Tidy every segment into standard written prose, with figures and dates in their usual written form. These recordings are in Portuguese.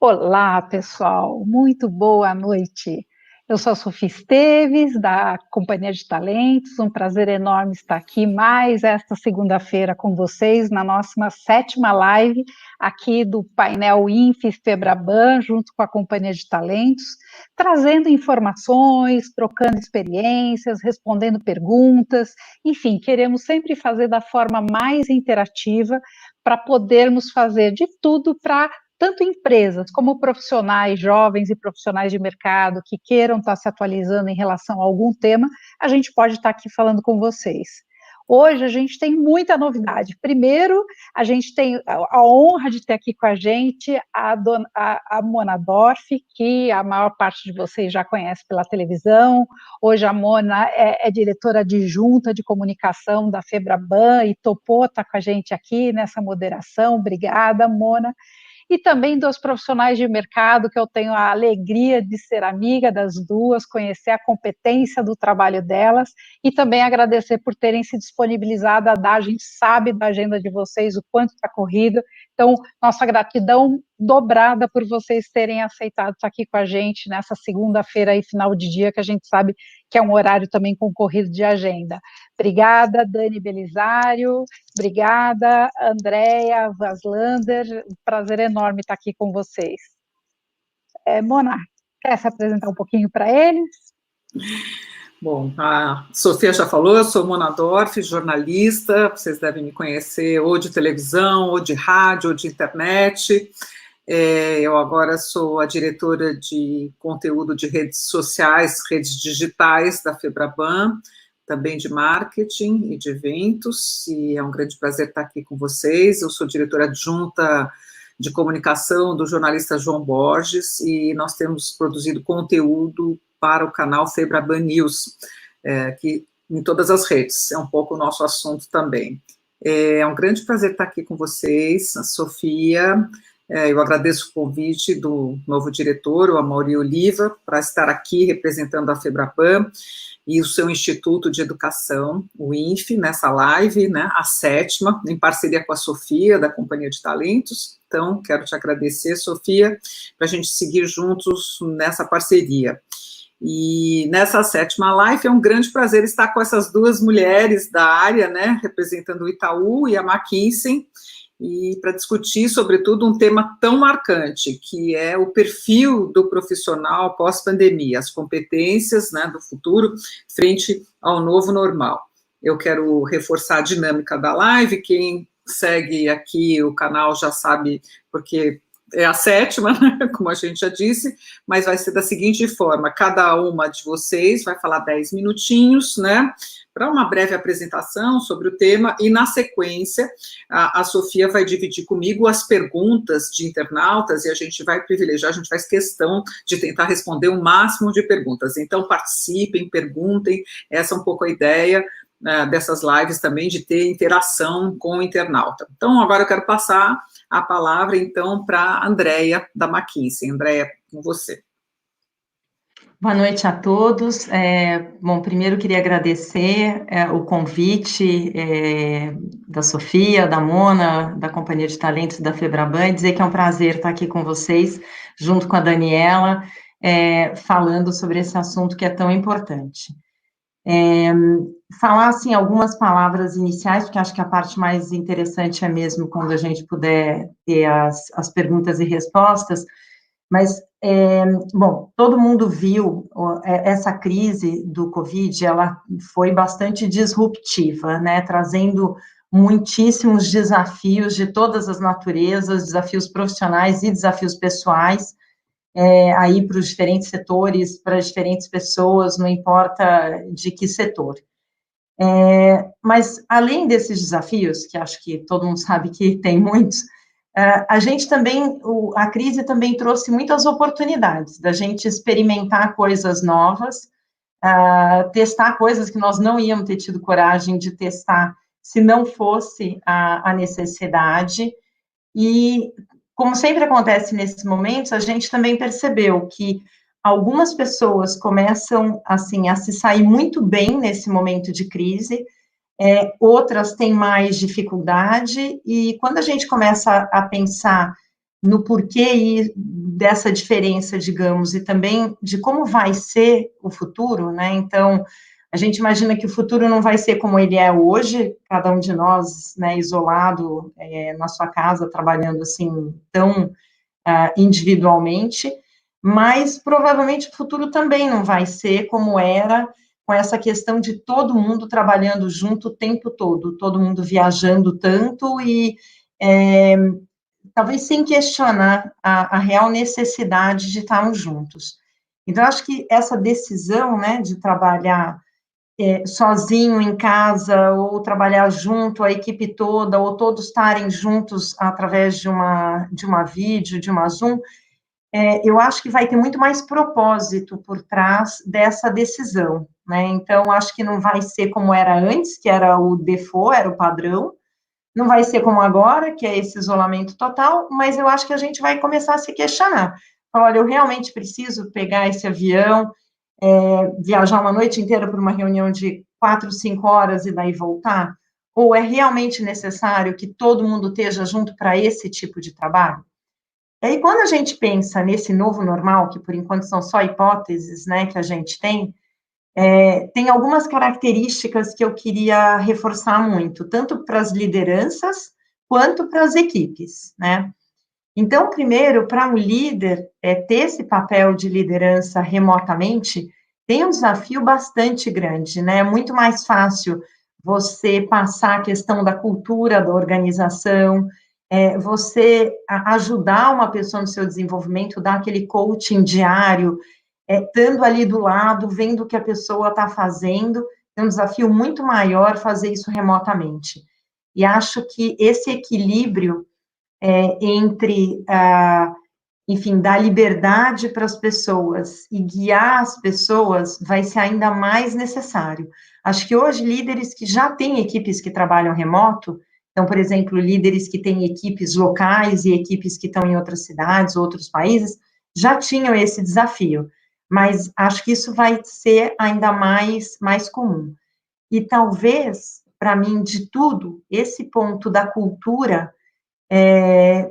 Olá, pessoal, muito boa noite. Eu sou a Sofia Esteves, da Companhia de Talentos, um prazer enorme estar aqui mais esta segunda-feira com vocês, na nossa 7ª live aqui do painel INF Febraban, junto com a Companhia de Talentos, trazendo informações, trocando experiências, respondendo perguntas, enfim, queremos sempre fazer da forma mais interativa para podermos fazer de tudo para tanto empresas como profissionais jovens e profissionais de mercado que queiram estar se atualizando em relação a algum tema, a gente pode estar aqui falando com vocês. Hoje a gente tem muita novidade. Primeiro, a gente tem a honra de ter aqui com a gente a Mona Dorff, que a maior parte de vocês já conhece pela televisão. Hoje a Mona é diretora adjunta de comunicação da Febraban e topou estar com a gente aqui nessa moderação. Obrigada, Mona. E também dos profissionais de mercado, que eu tenho a alegria de ser amiga das duas, conhecer a competência do trabalho delas, e também agradecer por terem se disponibilizado a dar, a gente sabe da agenda de vocês, o quanto está corrido, então, nossa gratidão dobrada por vocês terem aceitado estar aqui com a gente nessa segunda-feira aí, final de dia, que a gente sabe que é um horário também concorrido de agenda. Obrigada, Dani Belisário, obrigada, Andréia Vaslander, prazer enorme estar aqui com vocês. Mona, quer se apresentar um pouquinho para eles? Bom, a Sofia já falou, eu sou Mona Dorff, jornalista, vocês devem me conhecer ou de televisão, ou de rádio, ou de internet. Eu agora sou a diretora de conteúdo de redes sociais, redes digitais da Febraban, também de marketing e de eventos, e é um grande prazer estar aqui com vocês. Eu sou diretora adjunta de comunicação do jornalista João Borges, e nós temos produzido conteúdo para o canal Febraban News, que em todas as redes, é um pouco o nosso assunto também. É um grande prazer estar aqui com vocês, a Sofia. Eu agradeço o convite do novo diretor, o Amaury Oliva, para estar aqui representando a Febraban e o seu Instituto de Educação, o INF, nessa live, né, a 7ª, em parceria com a Sofia, da Companhia de Talentos. Então, quero te agradecer, Sofia, para a gente seguir juntos nessa parceria. E nessa 7ª live é um grande prazer estar com essas duas mulheres da área, né, representando o Itaú e a McKinsey, e para discutir, sobretudo, um tema tão marcante, que é o perfil do profissional pós-pandemia, as competências, né, do futuro frente ao novo normal. Eu quero reforçar a dinâmica da live, quem segue aqui o canal já sabe, porque é a 7ª, né, como a gente já disse, mas vai ser da seguinte forma: cada uma de vocês vai falar 10 minutinhos, né, para uma breve apresentação sobre o tema, e na sequência a Sofia vai dividir comigo as perguntas de internautas, e a gente vai privilegiar, a gente faz questão de tentar responder o máximo de perguntas. Então participem, perguntem, essa é um pouco a ideia dessas lives também, de ter interação com o internauta. Então agora eu quero passar a palavra, então, para a Andréia, da McKinsey. Andréia, com você. Boa noite a todos. Bom, primeiro queria agradecer o convite da Sofia, da Mona, da Companhia de Talentos da Febraban, e dizer que é um prazer estar aqui com vocês, junto com a Daniela, falando sobre esse assunto que é tão importante. Falar, assim, algumas palavras iniciais, porque acho que a parte mais interessante é mesmo quando a gente puder ter as perguntas e respostas, mas, bom, todo mundo viu essa crise do Covid, ela foi bastante disruptiva, né, trazendo muitíssimos desafios de todas as naturezas, desafios profissionais e desafios pessoais, aí para os diferentes setores, para as diferentes pessoas, não importa de que setor. Mas, além desses desafios, que acho que todo mundo sabe que tem muitos, a gente também, a crise também trouxe muitas oportunidades da gente experimentar coisas novas, testar coisas que nós não íamos ter tido coragem de testar se não fosse a necessidade, e, como sempre acontece nesses momentos, a gente também percebeu que algumas pessoas começam, assim, a se sair muito bem nesse momento de crise, outras têm mais dificuldade, e quando a gente começa a pensar no porquê dessa diferença, digamos, e também de como vai ser o futuro, né? Então, a gente imagina que o futuro não vai ser como ele é hoje, cada um de nós, né, isolado na sua casa, trabalhando assim, tão individualmente, mas provavelmente o futuro também não vai ser como era, com essa questão de todo mundo trabalhando junto o tempo todo mundo viajando tanto e talvez sem questionar a real necessidade de estarmos juntos. Então, acho que essa decisão, né, de trabalhar sozinho em casa, ou trabalhar junto, a equipe toda, ou todos estarem juntos através de uma vídeo, de uma Zoom, eu acho que vai ter muito mais propósito por trás dessa decisão, né? Então, acho que não vai ser como era antes, que era o default, era o padrão, não vai ser como agora, que é esse isolamento total, mas eu acho que a gente vai começar a se questionar. Olha, eu realmente preciso pegar esse avião, viajar uma noite inteira para uma reunião de 4, 5 horas e daí voltar? Ou é realmente necessário que todo mundo esteja junto para esse tipo de trabalho? E aí, quando a gente pensa nesse novo normal, que por enquanto são só hipóteses, né, que a gente tem algumas características que eu queria reforçar muito, tanto para as lideranças quanto para as equipes, né? Então, primeiro, para um líder ter esse papel de liderança remotamente, tem um desafio bastante grande, né? É muito mais fácil você passar a questão da cultura da organização, você ajudar uma pessoa no seu desenvolvimento, dar aquele coaching diário, estando ali do lado, vendo o que a pessoa está fazendo, é um desafio muito maior fazer isso remotamente. E acho que esse equilíbrio entre, enfim, dar liberdade para as pessoas e guiar as pessoas vai ser ainda mais necessário. Acho que hoje líderes que já têm equipes que trabalham remoto, então, por exemplo, líderes que têm equipes locais e equipes que estão em outras cidades, outros países, já tinham esse desafio, mas acho que isso vai ser ainda mais comum. E talvez, para mim, de tudo, esse ponto da cultura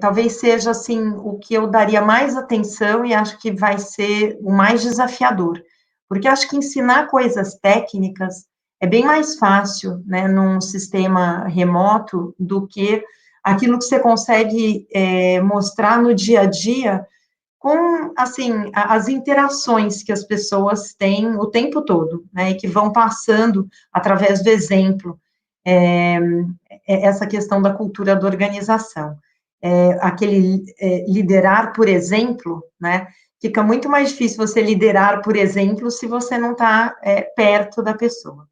talvez seja, assim, o que eu daria mais atenção e acho que vai ser o mais desafiador, porque acho que ensinar coisas técnicas é bem mais fácil, né, num sistema remoto, do que aquilo que você consegue mostrar no dia a dia com, assim, as interações que as pessoas têm o tempo todo, né, e que vão passando através do exemplo, essa questão da cultura da organização. Aquele liderar por exemplo, né, fica muito mais difícil você liderar por exemplo se você não está perto da pessoa.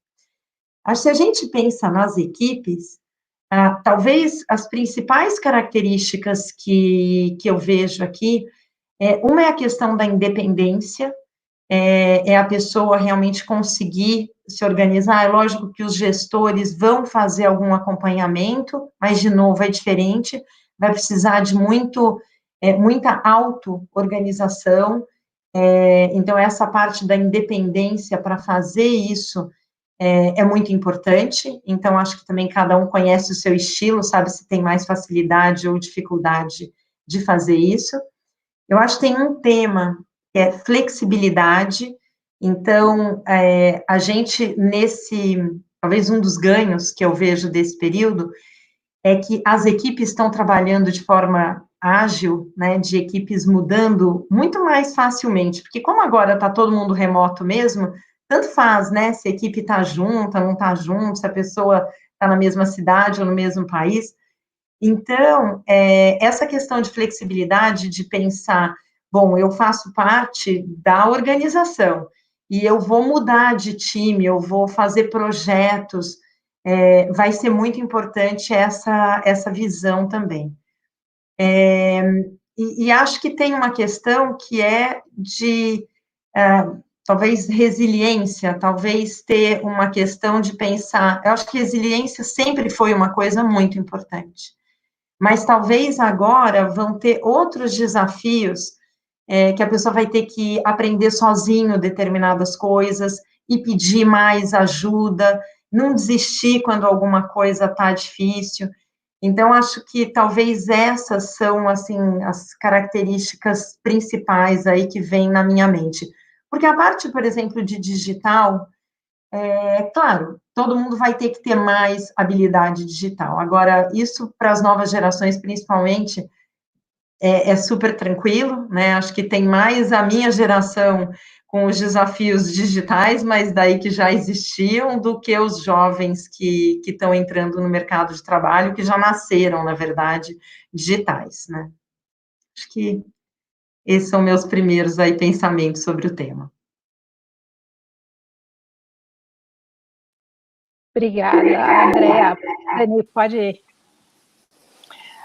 Acho que se a gente pensa nas equipes, talvez as principais características que eu vejo aqui, uma é a questão da independência, a pessoa realmente conseguir se organizar. É lógico que os gestores vão fazer algum acompanhamento, mas, de novo, é diferente, vai precisar de muita auto-organização, então, essa parte da independência para fazer isso é muito importante, então, acho que também cada um conhece o seu estilo, sabe se tem mais facilidade ou dificuldade de fazer isso. Eu acho que tem um tema que é flexibilidade, então, a gente, talvez um dos ganhos que eu vejo desse período, é que as equipes estão trabalhando de forma ágil, né, de equipes mudando muito mais facilmente, porque como agora está todo mundo remoto mesmo, tanto faz, né, se a equipe está junta, não está junto, se a pessoa está na mesma cidade ou no mesmo país. Então, essa questão de flexibilidade, de pensar, bom, eu faço parte da organização, e eu vou mudar de time, eu vou fazer projetos, vai ser muito importante essa visão também. E acho que tem uma questão que é de, talvez, resiliência, talvez ter uma questão de pensar, eu acho que resiliência sempre foi uma coisa muito importante, mas talvez agora vão ter outros desafios, que a pessoa vai ter que aprender sozinho determinadas coisas e pedir mais ajuda, não desistir quando alguma coisa está difícil. Então, acho que talvez essas são, assim, as características principais aí que vêm na minha mente. Porque a parte, por exemplo, de digital, claro, todo mundo vai ter que ter mais habilidade digital. Agora, isso para as novas gerações, principalmente, é super tranquilo, né? Acho que tem mais a minha geração com os desafios digitais, mas daí que já existiam, do que os jovens que estão entrando no mercado de trabalho, que já nasceram, na verdade, digitais, né? Acho que esses são meus primeiros aí pensamentos sobre o tema. Obrigada, Andréa. Dani, pode ir.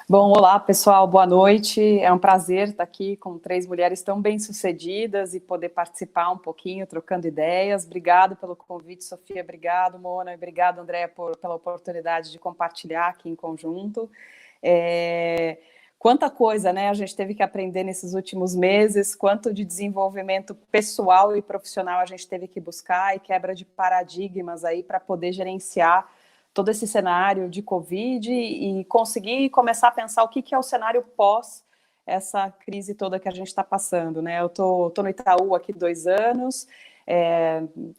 Bom, olá pessoal, boa noite. É um prazer estar aqui com 3 mulheres tão bem-sucedidas e poder participar um pouquinho, trocando ideias. Obrigado pelo convite, Sofia. Obrigado, Mona. Obrigado, Andréa, pela oportunidade de compartilhar aqui em conjunto. Quanta coisa, né, a gente teve que aprender nesses últimos meses, quanto de desenvolvimento pessoal e profissional a gente teve que buscar e quebra de paradigmas aí para poder gerenciar todo esse cenário de Covid e conseguir começar a pensar o que é o cenário pós essa crise toda que a gente está passando, né? Eu tô no Itaú aqui 2 anos,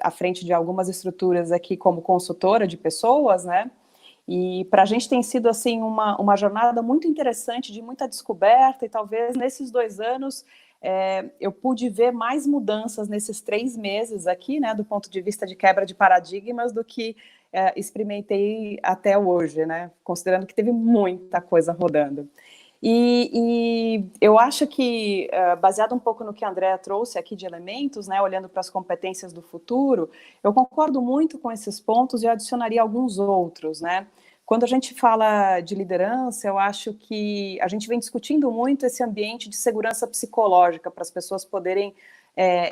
à frente de algumas estruturas aqui como consultora de pessoas, né? E para a gente tem sido, assim, uma jornada muito interessante, de muita descoberta, e talvez nesses 2 anos eu pude ver mais mudanças nesses 3 meses aqui, né, do ponto de vista de quebra de paradigmas, do que experimentei até hoje, né, considerando que teve muita coisa rodando. E eu acho que, baseado um pouco no que a Andréa trouxe aqui de elementos, né, olhando para as competências do futuro, eu concordo muito com esses pontos e adicionaria alguns outros, né. Quando a gente fala de liderança, eu acho que a gente vem discutindo muito esse ambiente de segurança psicológica para as pessoas poderem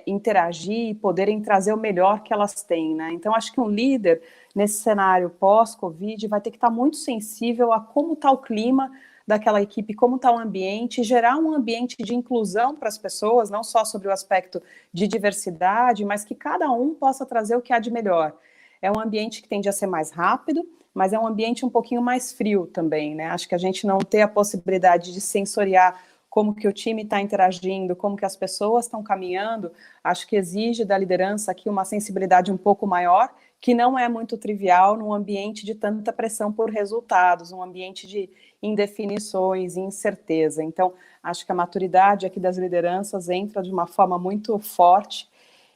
interagir e poderem trazer o melhor que elas têm, né? Então, acho que um líder, nesse cenário pós-Covid, vai ter que estar muito sensível a como está o clima daquela equipe, como está o ambiente, gerar um ambiente de inclusão para as pessoas, não só sobre o aspecto de diversidade, mas que cada um possa trazer o que há de melhor. É um ambiente que tende a ser mais rápido, mas é um ambiente um pouquinho mais frio também, né? Acho que a gente não ter a possibilidade de sensoriar como que o time está interagindo, como que as pessoas estão caminhando, acho que exige da liderança aqui uma sensibilidade um pouco maior, que não é muito trivial num ambiente de tanta pressão por resultados, um ambiente de indefinições e incerteza. Então, acho que a maturidade aqui das lideranças entra de uma forma muito forte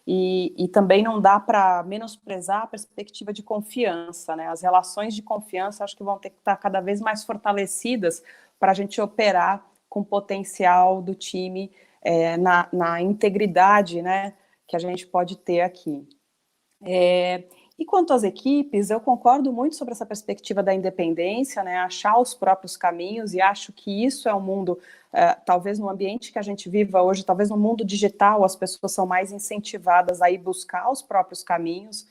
e também não dá para menosprezar a perspectiva de confiança, né? As relações de confiança acho que vão ter que estar cada vez mais fortalecidas para a gente operar com o potencial do time na integridade, né, que a gente pode ter aqui. E quanto às equipes, eu concordo muito sobre essa perspectiva da independência, né, achar os próprios caminhos, e acho que isso é um mundo, talvez no ambiente que a gente viva hoje, talvez no mundo digital, as pessoas são mais incentivadas a ir buscar os próprios caminhos,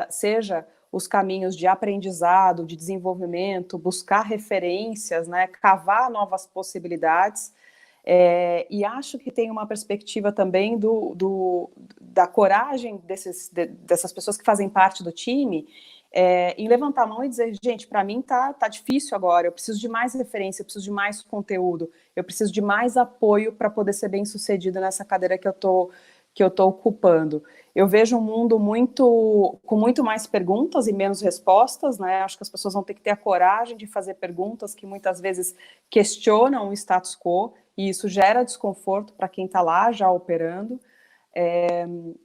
seja os caminhos de aprendizado, de desenvolvimento, buscar referências, né, cavar novas possibilidades, e acho que tem uma perspectiva também da coragem dessas pessoas que fazem parte do time, em levantar a mão e dizer, gente, para mim tá difícil agora, eu preciso de mais referência, eu preciso de mais conteúdo, eu preciso de mais apoio para poder ser bem sucedido nessa cadeira que eu tô ocupando. Eu vejo um mundo com muito mais perguntas e menos respostas, né? Acho que as pessoas vão ter que ter a coragem de fazer perguntas que muitas vezes questionam o status quo, e isso gera desconforto para quem está lá já operando,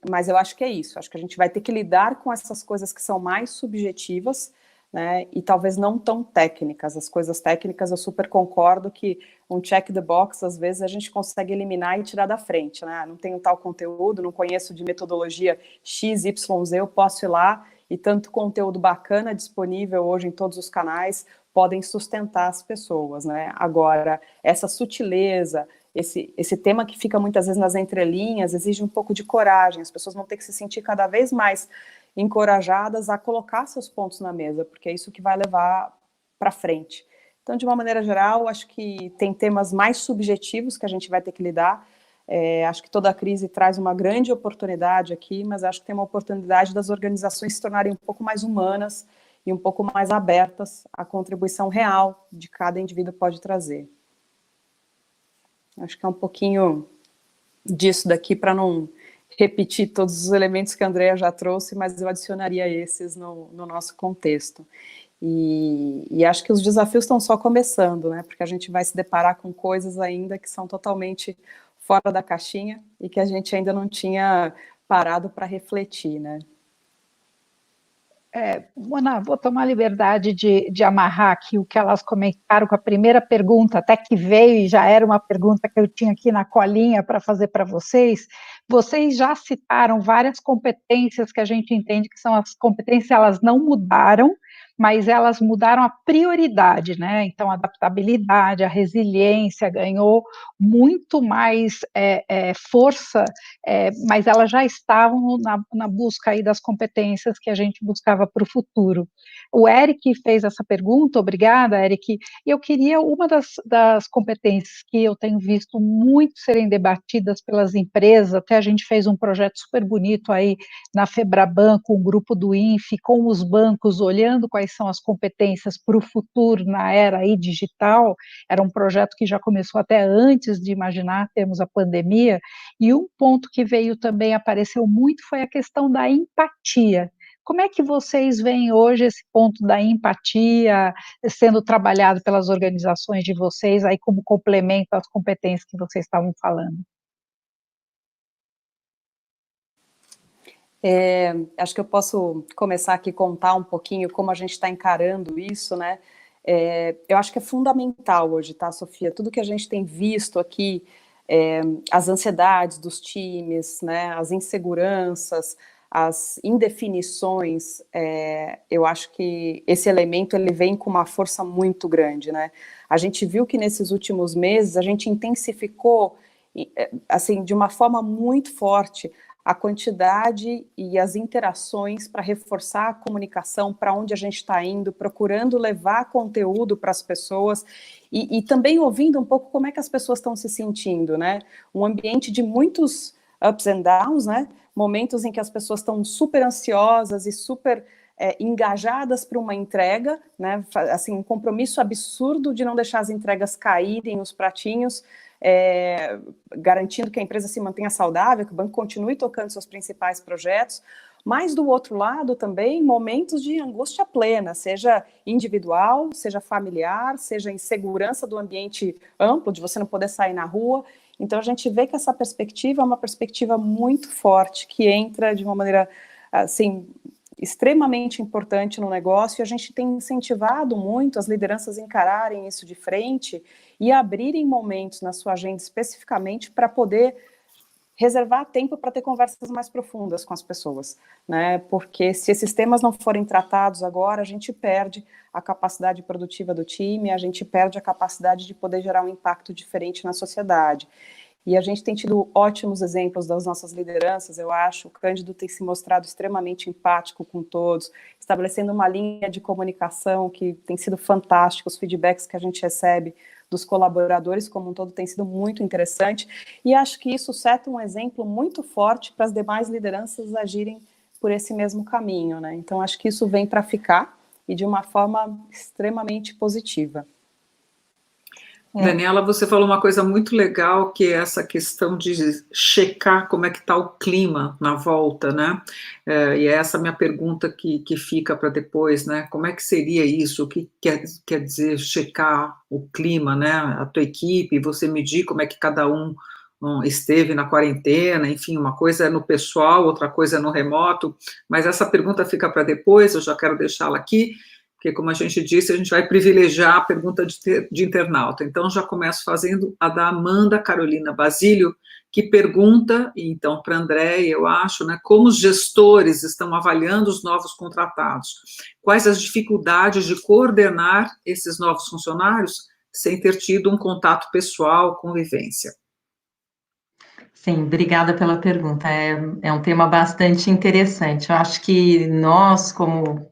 mas eu acho que é isso, acho que a gente vai ter que lidar com essas coisas que são mais subjetivas, né, e talvez não tão técnicas. As coisas técnicas eu super concordo que um check the box, às vezes a gente consegue eliminar e tirar da frente, né, não tenho tal conteúdo, não conheço de metodologia XYZ, eu posso ir lá e tanto conteúdo bacana disponível hoje em todos os canais podem sustentar as pessoas, né. Agora, essa sutileza, esse tema que fica muitas vezes nas entrelinhas, exige um pouco de coragem, as pessoas vão ter que se sentir cada vez mais encorajadas a colocar seus pontos na mesa, porque é isso que vai levar para frente. Então, de uma maneira geral, acho que tem temas mais subjetivos que a gente vai ter que lidar, acho que toda a crise traz uma grande oportunidade aqui, mas acho que tem uma oportunidade das organizações se tornarem um pouco mais humanas e um pouco mais abertas à contribuição real de cada indivíduo pode trazer. Acho que é um pouquinho disso daqui, para não repetir todos os elementos que a Andrea já trouxe, mas eu adicionaria esses no nosso contexto. E acho que os desafios estão só começando, né? Porque a gente vai se deparar com coisas ainda que são totalmente fora da caixinha e que a gente ainda não tinha parado para refletir, né? Mona, vou tomar a liberdade de amarrar aqui o que elas comentaram com a primeira pergunta, até que veio e já era uma pergunta que eu tinha aqui na colinha para fazer para vocês. Vocês já citaram várias competências que a gente entende que são as competências, elas não mudaram, mas elas mudaram a prioridade, né? Então, a adaptabilidade, a resiliência ganhou muito mais força, mas elas já estavam na busca aí das competências que a gente buscava para o futuro. O Eric fez essa pergunta, obrigada, Eric, e eu queria uma das competências que eu tenho visto muito serem debatidas pelas empresas, até a gente fez um projeto super bonito aí na Febraban, com o grupo do INFE, com os bancos, olhando quais são as competências para o futuro na era aí digital. Era um projeto que já começou até antes de imaginar termos a pandemia, e um ponto que veio também, apareceu muito, foi a questão da empatia. Como é que vocês veem hoje esse ponto da empatia sendo trabalhado pelas organizações de vocês, aí como complemento às competências que vocês estavam falando? Acho que eu posso começar aqui a contar um pouquinho como a gente está encarando isso, né? Eu acho que é fundamental hoje, tá, Sofia? Tudo que a gente tem visto aqui, as ansiedades dos times, né, as inseguranças, as indefinições, eu acho que esse elemento ele vem com uma força muito grande, né? A gente viu que nesses últimos meses a gente intensificou, assim, de uma forma muito forte, a quantidade e as interações para reforçar a comunicação, para onde a gente está indo, procurando levar conteúdo para as pessoas e também ouvindo um pouco como é que as pessoas estão se sentindo, né? Um ambiente de muitos ups and downs, né? Momentos em que as pessoas estão super ansiosas e super engajadas para uma entrega, né? Assim, um compromisso absurdo de não deixar as entregas caírem nos pratinhos, garantindo que a empresa se mantenha saudável, que o banco continue tocando seus principais projetos, mas do outro lado também momentos de angústia plena, seja individual, seja familiar, seja insegurança do ambiente amplo, de você não poder sair na rua. Então a gente vê que essa perspectiva é uma perspectiva muito forte, que entra de uma maneira, assim, extremamente importante no negócio, e a gente tem incentivado muito as lideranças a encararem isso de frente e abrirem momentos na sua agenda especificamente para poder reservar tempo para ter conversas mais profundas com as pessoas, né? Porque se esses temas não forem tratados agora, a gente perde a capacidade produtiva do time, a gente perde a capacidade de poder gerar um impacto diferente na sociedade. E a gente tem tido ótimos exemplos das nossas lideranças, eu acho. O Cândido tem se mostrado extremamente empático com todos, estabelecendo uma linha de comunicação que tem sido fantástica, os feedbacks que a gente recebe dos colaboradores como um todo tem sido muito interessante, e acho que isso seta um exemplo muito forte para as demais lideranças agirem por esse mesmo caminho, né? Então acho que isso vem para ficar, e de uma forma extremamente positiva. Daniela, você falou uma coisa muito legal, que é essa questão de checar como é que está o clima na volta, né? E é essa minha pergunta que fica para depois, né? Como é que seria isso? O que quer dizer checar o clima, né? A tua equipe, você medir como é que cada um esteve na quarentena, enfim, uma coisa é no pessoal, outra coisa é no remoto, mas essa pergunta fica para depois, eu já quero deixá-la aqui, porque, como a gente disse, a gente vai privilegiar a pergunta de internauta. Então, já começo fazendo a da Amanda Carolina Basílio, que pergunta, e então para a Andréia, eu acho, né, como os gestores estão avaliando os novos contratados? Quais as dificuldades de coordenar esses novos funcionários sem ter tido um contato pessoal, convivência? Sim, obrigada pela pergunta. É um tema bastante interessante. Eu acho que nós, como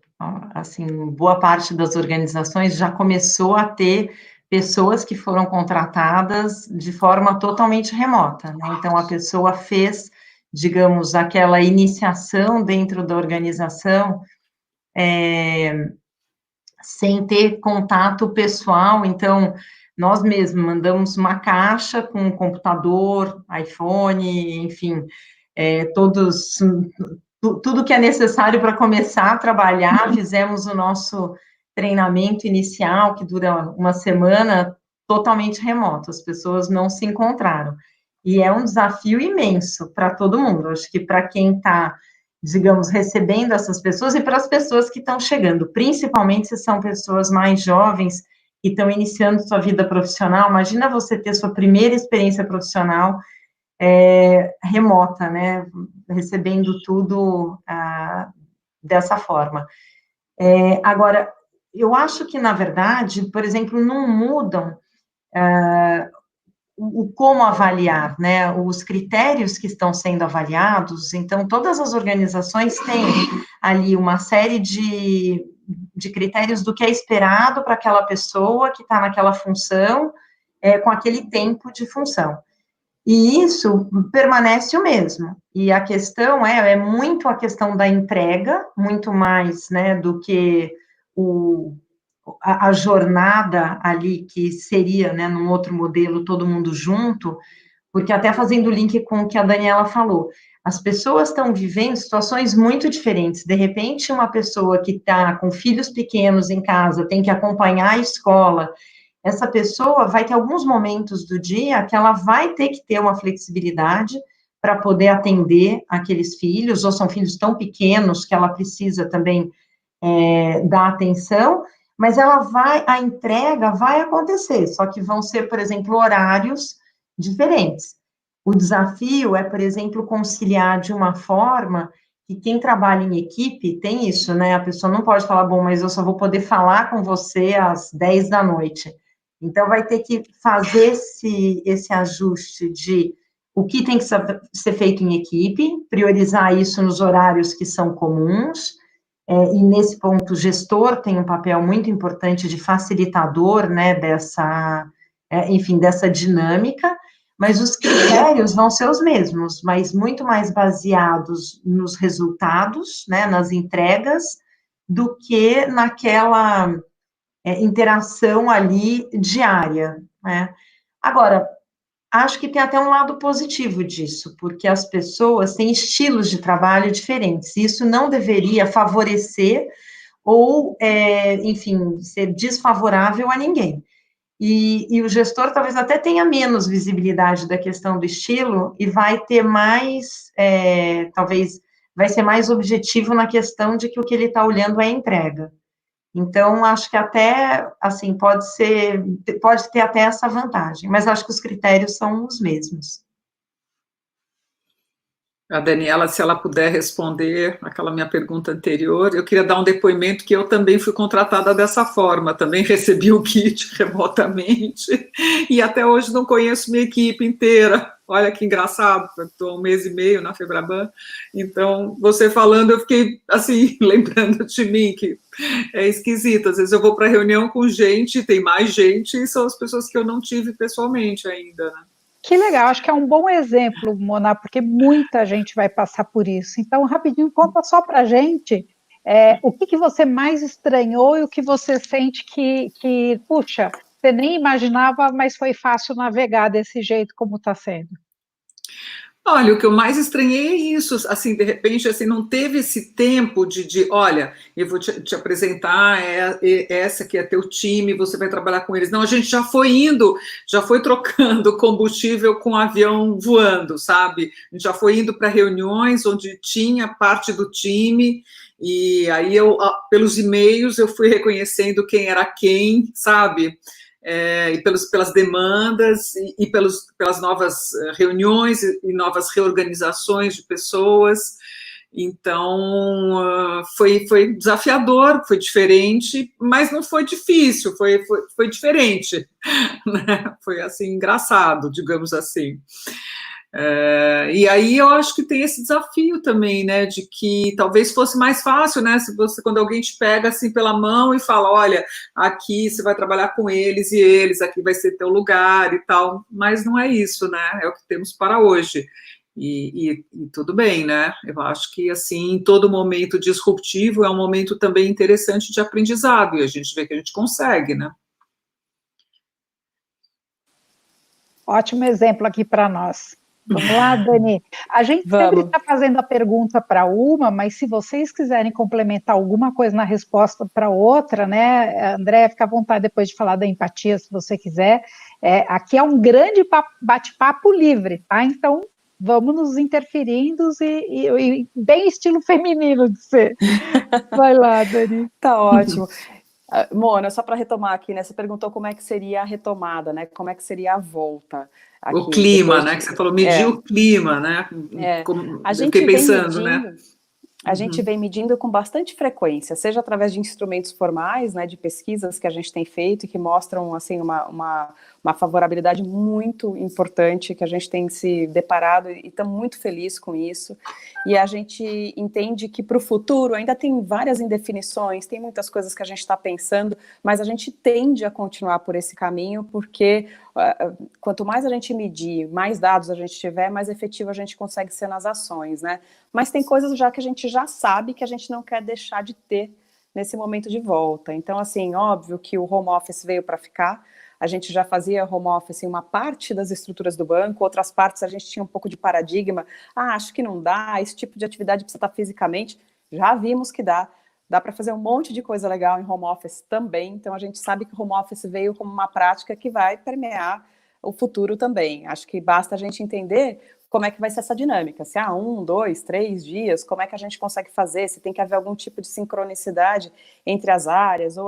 assim, boa parte das organizações já começou a ter pessoas que foram contratadas de forma totalmente remota, né? Então, a pessoa fez, digamos, aquela iniciação dentro da organização sem ter contato pessoal. Então, nós mesmos mandamos uma caixa com um computador, iPhone, enfim, tudo que é necessário para começar a trabalhar. Fizemos o nosso treinamento inicial, que dura uma semana, totalmente remoto, as pessoas não se encontraram. E é um desafio imenso para todo mundo. Acho que para quem está, digamos, recebendo essas pessoas e para as pessoas que estão chegando, principalmente se são pessoas mais jovens que estão iniciando sua vida profissional. Imagina você ter sua primeira experiência profissional remota, né, recebendo tudo dessa forma. Agora, eu acho que, na verdade, por exemplo, não mudam o como avaliar, né, os critérios que estão sendo avaliados. Então, todas as organizações têm ali uma série de critérios do que é esperado para aquela pessoa que está naquela função, com aquele tempo de função. E isso permanece o mesmo. E a questão é muito a questão da entrega, muito mais, né, do que a jornada ali, que seria, né, num outro modelo, todo mundo junto, porque até fazendo o link com o que a Daniela falou, as pessoas estão vivendo situações muito diferentes. De repente, uma pessoa que está com filhos pequenos em casa, tem que acompanhar a escola, essa pessoa vai ter alguns momentos do dia que ela vai ter que ter uma flexibilidade para poder atender aqueles filhos, ou são filhos tão pequenos que ela precisa também dar atenção, mas a entrega vai acontecer, só que vão ser, por exemplo, horários diferentes. O desafio é, por exemplo, conciliar de uma forma que quem trabalha em equipe tem isso, né? A pessoa não pode falar, bom, mas eu só vou poder falar com você às 10 da noite. Então, vai ter que fazer esse ajuste de o que tem que ser feito em equipe, priorizar isso nos horários que são comuns, e nesse ponto o gestor tem um papel muito importante de facilitador, né, dessa dinâmica, mas os critérios vão ser os mesmos, mas muito mais baseados nos resultados, né, nas entregas, do que naquela interação ali diária, né. Agora, acho que tem até um lado positivo disso, porque as pessoas têm estilos de trabalho diferentes, e isso não deveria favorecer ou, enfim, ser desfavorável a ninguém. E o gestor talvez até tenha menos visibilidade da questão do estilo e vai ter mais, talvez, vai ser mais objetivo na questão de que o que ele está olhando é a entrega. Então, acho que até, assim, pode ter até essa vantagem, mas acho que os critérios são os mesmos. A Daniela, se ela puder responder aquela minha pergunta anterior, eu queria dar um depoimento que eu também fui contratada dessa forma, também recebi o kit remotamente, e até hoje não conheço minha equipe inteira. Olha que engraçado, estou há 1 mês e meio na Febraban, então, você falando, eu fiquei, assim, lembrando de mim, que é esquisito. Às vezes eu vou para reunião com gente, tem mais gente, e são as pessoas que eu não tive pessoalmente ainda, né? Que legal, acho que é um bom exemplo, Mona, porque muita gente vai passar por isso. Então, rapidinho, conta só para a gente o que você mais estranhou e o que você sente que, puxa, você nem imaginava, mas foi fácil navegar desse jeito como está sendo. Olha, o que eu mais estranhei é isso, assim, de repente, assim, não teve esse tempo olha, eu vou te apresentar, essa aqui é teu time, você vai trabalhar com eles. Não, a gente já foi trocando combustível com o avião voando, sabe? A gente já foi indo para reuniões onde tinha parte do time, e aí pelos e-mails, eu fui reconhecendo quem era quem, sabe? E pelas demandas e pelas novas reuniões e novas reorganizações de pessoas. Então, foi desafiador, foi diferente, mas não foi difícil, foi diferente, né? Foi, assim, engraçado, digamos assim. E aí eu acho que tem esse desafio também, né, de que talvez fosse mais fácil, né, quando alguém te pega assim pela mão e fala, olha, aqui você vai trabalhar com eles e eles, aqui vai ser teu lugar e tal, mas não é isso, né, é o que temos para hoje. E tudo bem, né? Eu acho que, assim, todo momento disruptivo é um momento também interessante de aprendizado, e a gente vê que a gente consegue, né? Ótimo exemplo aqui para nós. Vamos lá, Dani. A gente sempre está fazendo a pergunta para uma, mas se vocês quiserem complementar alguma coisa na resposta para outra, né, André, fica à vontade depois de falar da empatia, se você quiser. Aqui é um grande bate-papo livre, tá? Então, vamos nos interferindo e bem estilo feminino de ser. Vai lá, Dani. Tá ótimo. Mona, só para retomar aqui, né? Você perguntou como é que seria a retomada, né? Como é que seria a volta aqui. O clima, né? Que você falou, medir o clima, né? A gente fiquei pensando, vem medindo, né? A gente vem medindo com bastante frequência, seja através de instrumentos formais, né, de pesquisas que a gente tem feito e que mostram, assim, uma favorabilidade muito importante, que a gente tem se deparado e estamos muito felizes com isso. E a gente entende que para o futuro ainda tem várias indefinições, tem muitas coisas que a gente está pensando, mas a gente tende a continuar por esse caminho, porque quanto mais a gente medir, mais dados a gente tiver, mais efetivo a gente consegue ser nas ações, né? Mas tem coisas já que a gente já sabe que a gente não quer deixar de ter nesse momento de volta. Então, assim, óbvio que o home office veio para ficar, a gente já fazia home office em uma parte das estruturas do banco, outras partes a gente tinha um pouco de paradigma, acho que não dá, esse tipo de atividade precisa estar fisicamente, já vimos que dá para fazer um monte de coisa legal em home office também, então a gente sabe que o home office veio como uma prática que vai permear o futuro também. Acho que basta a gente entender como é que vai ser essa dinâmica, se há 1, 2, 3 dias, como é que a gente consegue fazer, se tem que haver algum tipo de sincronicidade entre as áreas, ou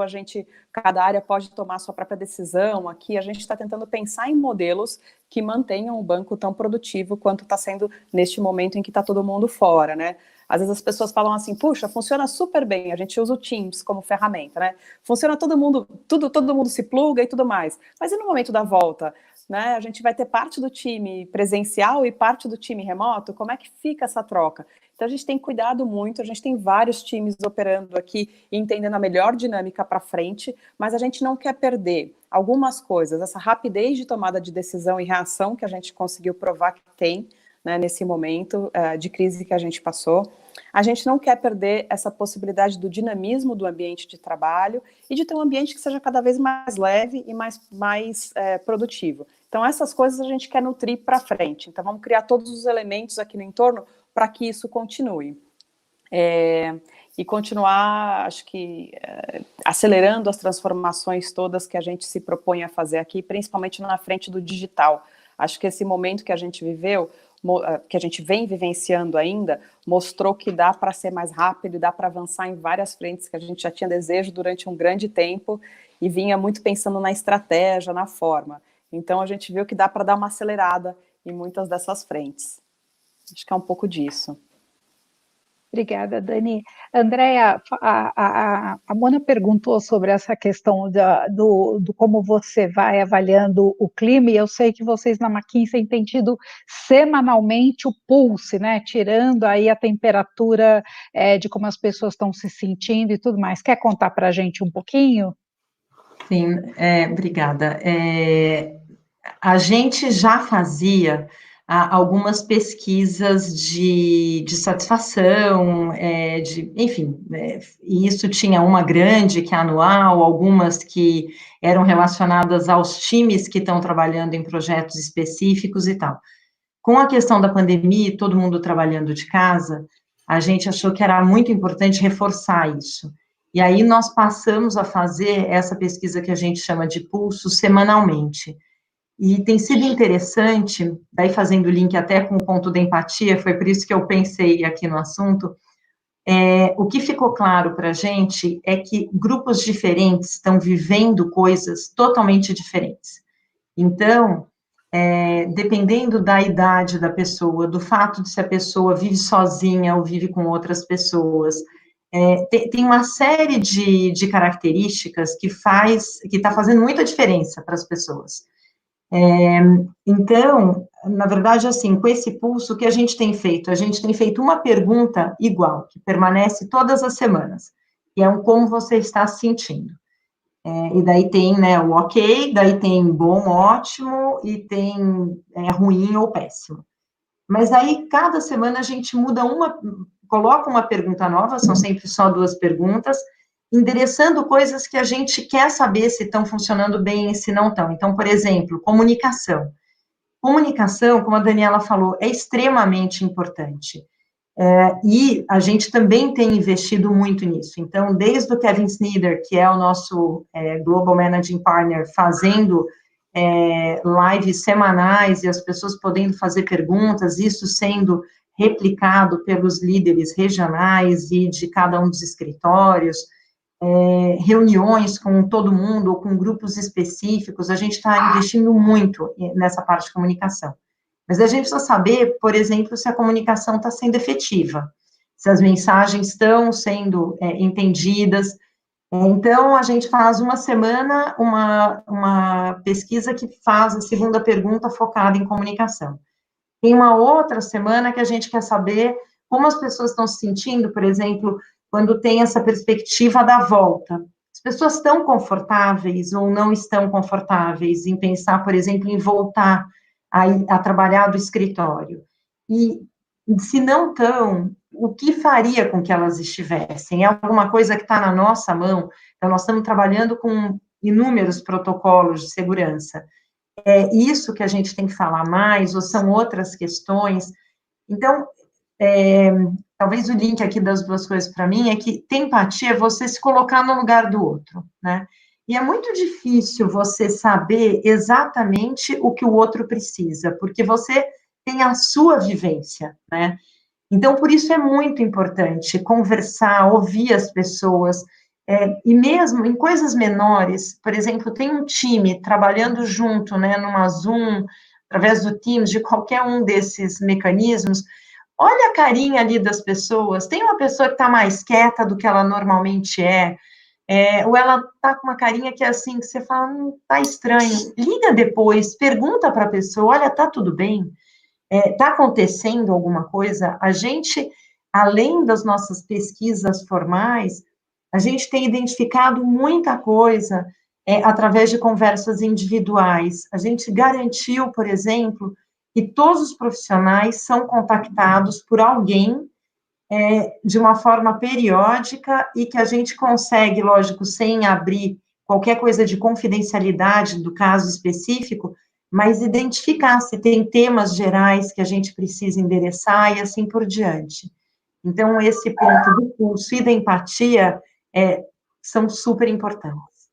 cada área pode tomar a sua própria decisão. Aqui a gente está tentando pensar em modelos que mantenham o banco tão produtivo quanto está sendo neste momento em que está todo mundo fora, né? Às vezes as pessoas falam assim, puxa, funciona super bem, a gente usa o Teams como ferramenta, né? Funciona todo mundo se pluga e tudo mais. Mas e no momento da volta? Né? A gente vai ter parte do time presencial e parte do time remoto, como é que fica essa troca? Então a gente tem cuidado muito, a gente tem vários times operando aqui e entendendo a melhor dinâmica para frente, mas a gente não quer perder algumas coisas, essa rapidez de tomada de decisão e reação que a gente conseguiu provar que tem, né, nesse momento de crise que a gente passou. A gente não quer perder essa possibilidade do dinamismo do ambiente de trabalho e de ter um ambiente que seja cada vez mais leve e mais produtivo. Então, essas coisas a gente quer nutrir para frente. Então, vamos criar todos os elementos aqui no entorno para que isso continue. E continuar, acho que, acelerando as transformações todas que a gente se propõe a fazer aqui, principalmente na frente do digital. Acho que esse momento que a gente viveu, que a gente vem vivenciando ainda, mostrou que dá para ser mais rápido, dá para avançar em várias frentes que a gente já tinha desejo durante um grande tempo e vinha muito pensando na estratégia, na forma. Então, a gente viu que dá para dar uma acelerada em muitas dessas frentes. Acho que é um pouco disso. Obrigada, Dani. Andréa, a Mona perguntou sobre essa questão do como você vai avaliando o clima, e eu sei que vocês na McKinsey têm tido semanalmente o pulse, né, tirando aí a temperatura de como as pessoas estão se sentindo e tudo mais. Quer contar para a gente um pouquinho? Sim, obrigada. A gente já fazia algumas pesquisas de satisfação, enfim, e isso tinha uma grande, que é anual, algumas que eram relacionadas aos times que estão trabalhando em projetos específicos e tal. Com a questão da pandemia, todo mundo trabalhando de casa, a gente achou que era muito importante reforçar isso. E aí nós passamos a fazer essa pesquisa que a gente chama de pulso semanalmente. E tem sido interessante, daí fazendo link até com o ponto da empatia, foi por isso que eu pensei aqui no assunto, o que ficou claro para a gente é que grupos diferentes estão vivendo coisas totalmente diferentes. Então, dependendo da idade da pessoa, do fato de se a pessoa vive sozinha ou vive com outras pessoas, tem uma série de características que está fazendo muita diferença para as pessoas. Então, na verdade, assim, com esse pulso, o que a gente tem feito? A gente tem feito uma pergunta igual, que permanece todas as semanas, que é como você está se sentindo. E daí tem, né, o ok, daí tem bom, ótimo, e tem ruim ou péssimo. Mas aí, cada semana, a gente coloca uma pergunta nova, são sempre só 2 perguntas, endereçando coisas que a gente quer saber se estão funcionando bem e se não estão. Então, por exemplo, comunicação. Comunicação, como a Daniela falou, é extremamente importante. E a gente também tem investido muito nisso. Então, desde o Kevin Snyder, que é o nosso Global Managing Partner, fazendo lives semanais e as pessoas podendo fazer perguntas, isso sendo replicado pelos líderes regionais e de cada um dos escritórios, reuniões com todo mundo ou com grupos específicos, a gente está investindo muito nessa parte de comunicação. Mas a gente precisa saber, por exemplo, se a comunicação está sendo efetiva, se as mensagens estão sendo entendidas. Então, a gente faz uma semana uma pesquisa que faz a segunda pergunta focada em comunicação. Tem uma outra semana que a gente quer saber como as pessoas estão se sentindo, por exemplo, quando tem essa perspectiva da volta. As pessoas estão confortáveis ou não estão confortáveis em pensar, por exemplo, em voltar a trabalhar do escritório. E se não estão, o que faria com que elas estivessem? É alguma coisa que está na nossa mão? Então, nós estamos trabalhando com inúmeros protocolos de segurança. É isso que a gente tem que falar mais, ou são outras questões? Então, talvez o link aqui das 2 coisas para mim é que ter empatia é você se colocar no lugar do outro, né? E é muito difícil você saber exatamente o que o outro precisa, porque você tem a sua vivência, né? Então, por isso é muito importante conversar, ouvir as pessoas, e mesmo em coisas menores, por exemplo, tem um time trabalhando junto, né, numa Zoom, através do Teams, de qualquer um desses mecanismos, olha a carinha ali das pessoas, tem uma pessoa que está mais quieta do que ela normalmente ou ela está com uma carinha que é assim, que você fala, tá estranho, liga depois, pergunta para a pessoa, olha, tá tudo bem? Está acontecendo alguma coisa? A gente, além das nossas pesquisas formais, a gente tem identificado muita coisa através de conversas individuais. A gente garantiu, por exemplo, que todos os profissionais são contactados por alguém de uma forma periódica e que a gente consegue, lógico, sem abrir qualquer coisa de confidencialidade do caso específico, mas identificar se tem temas gerais que a gente precisa endereçar e assim por diante. Então, esse ponto do pulso e da empatia são super importantes.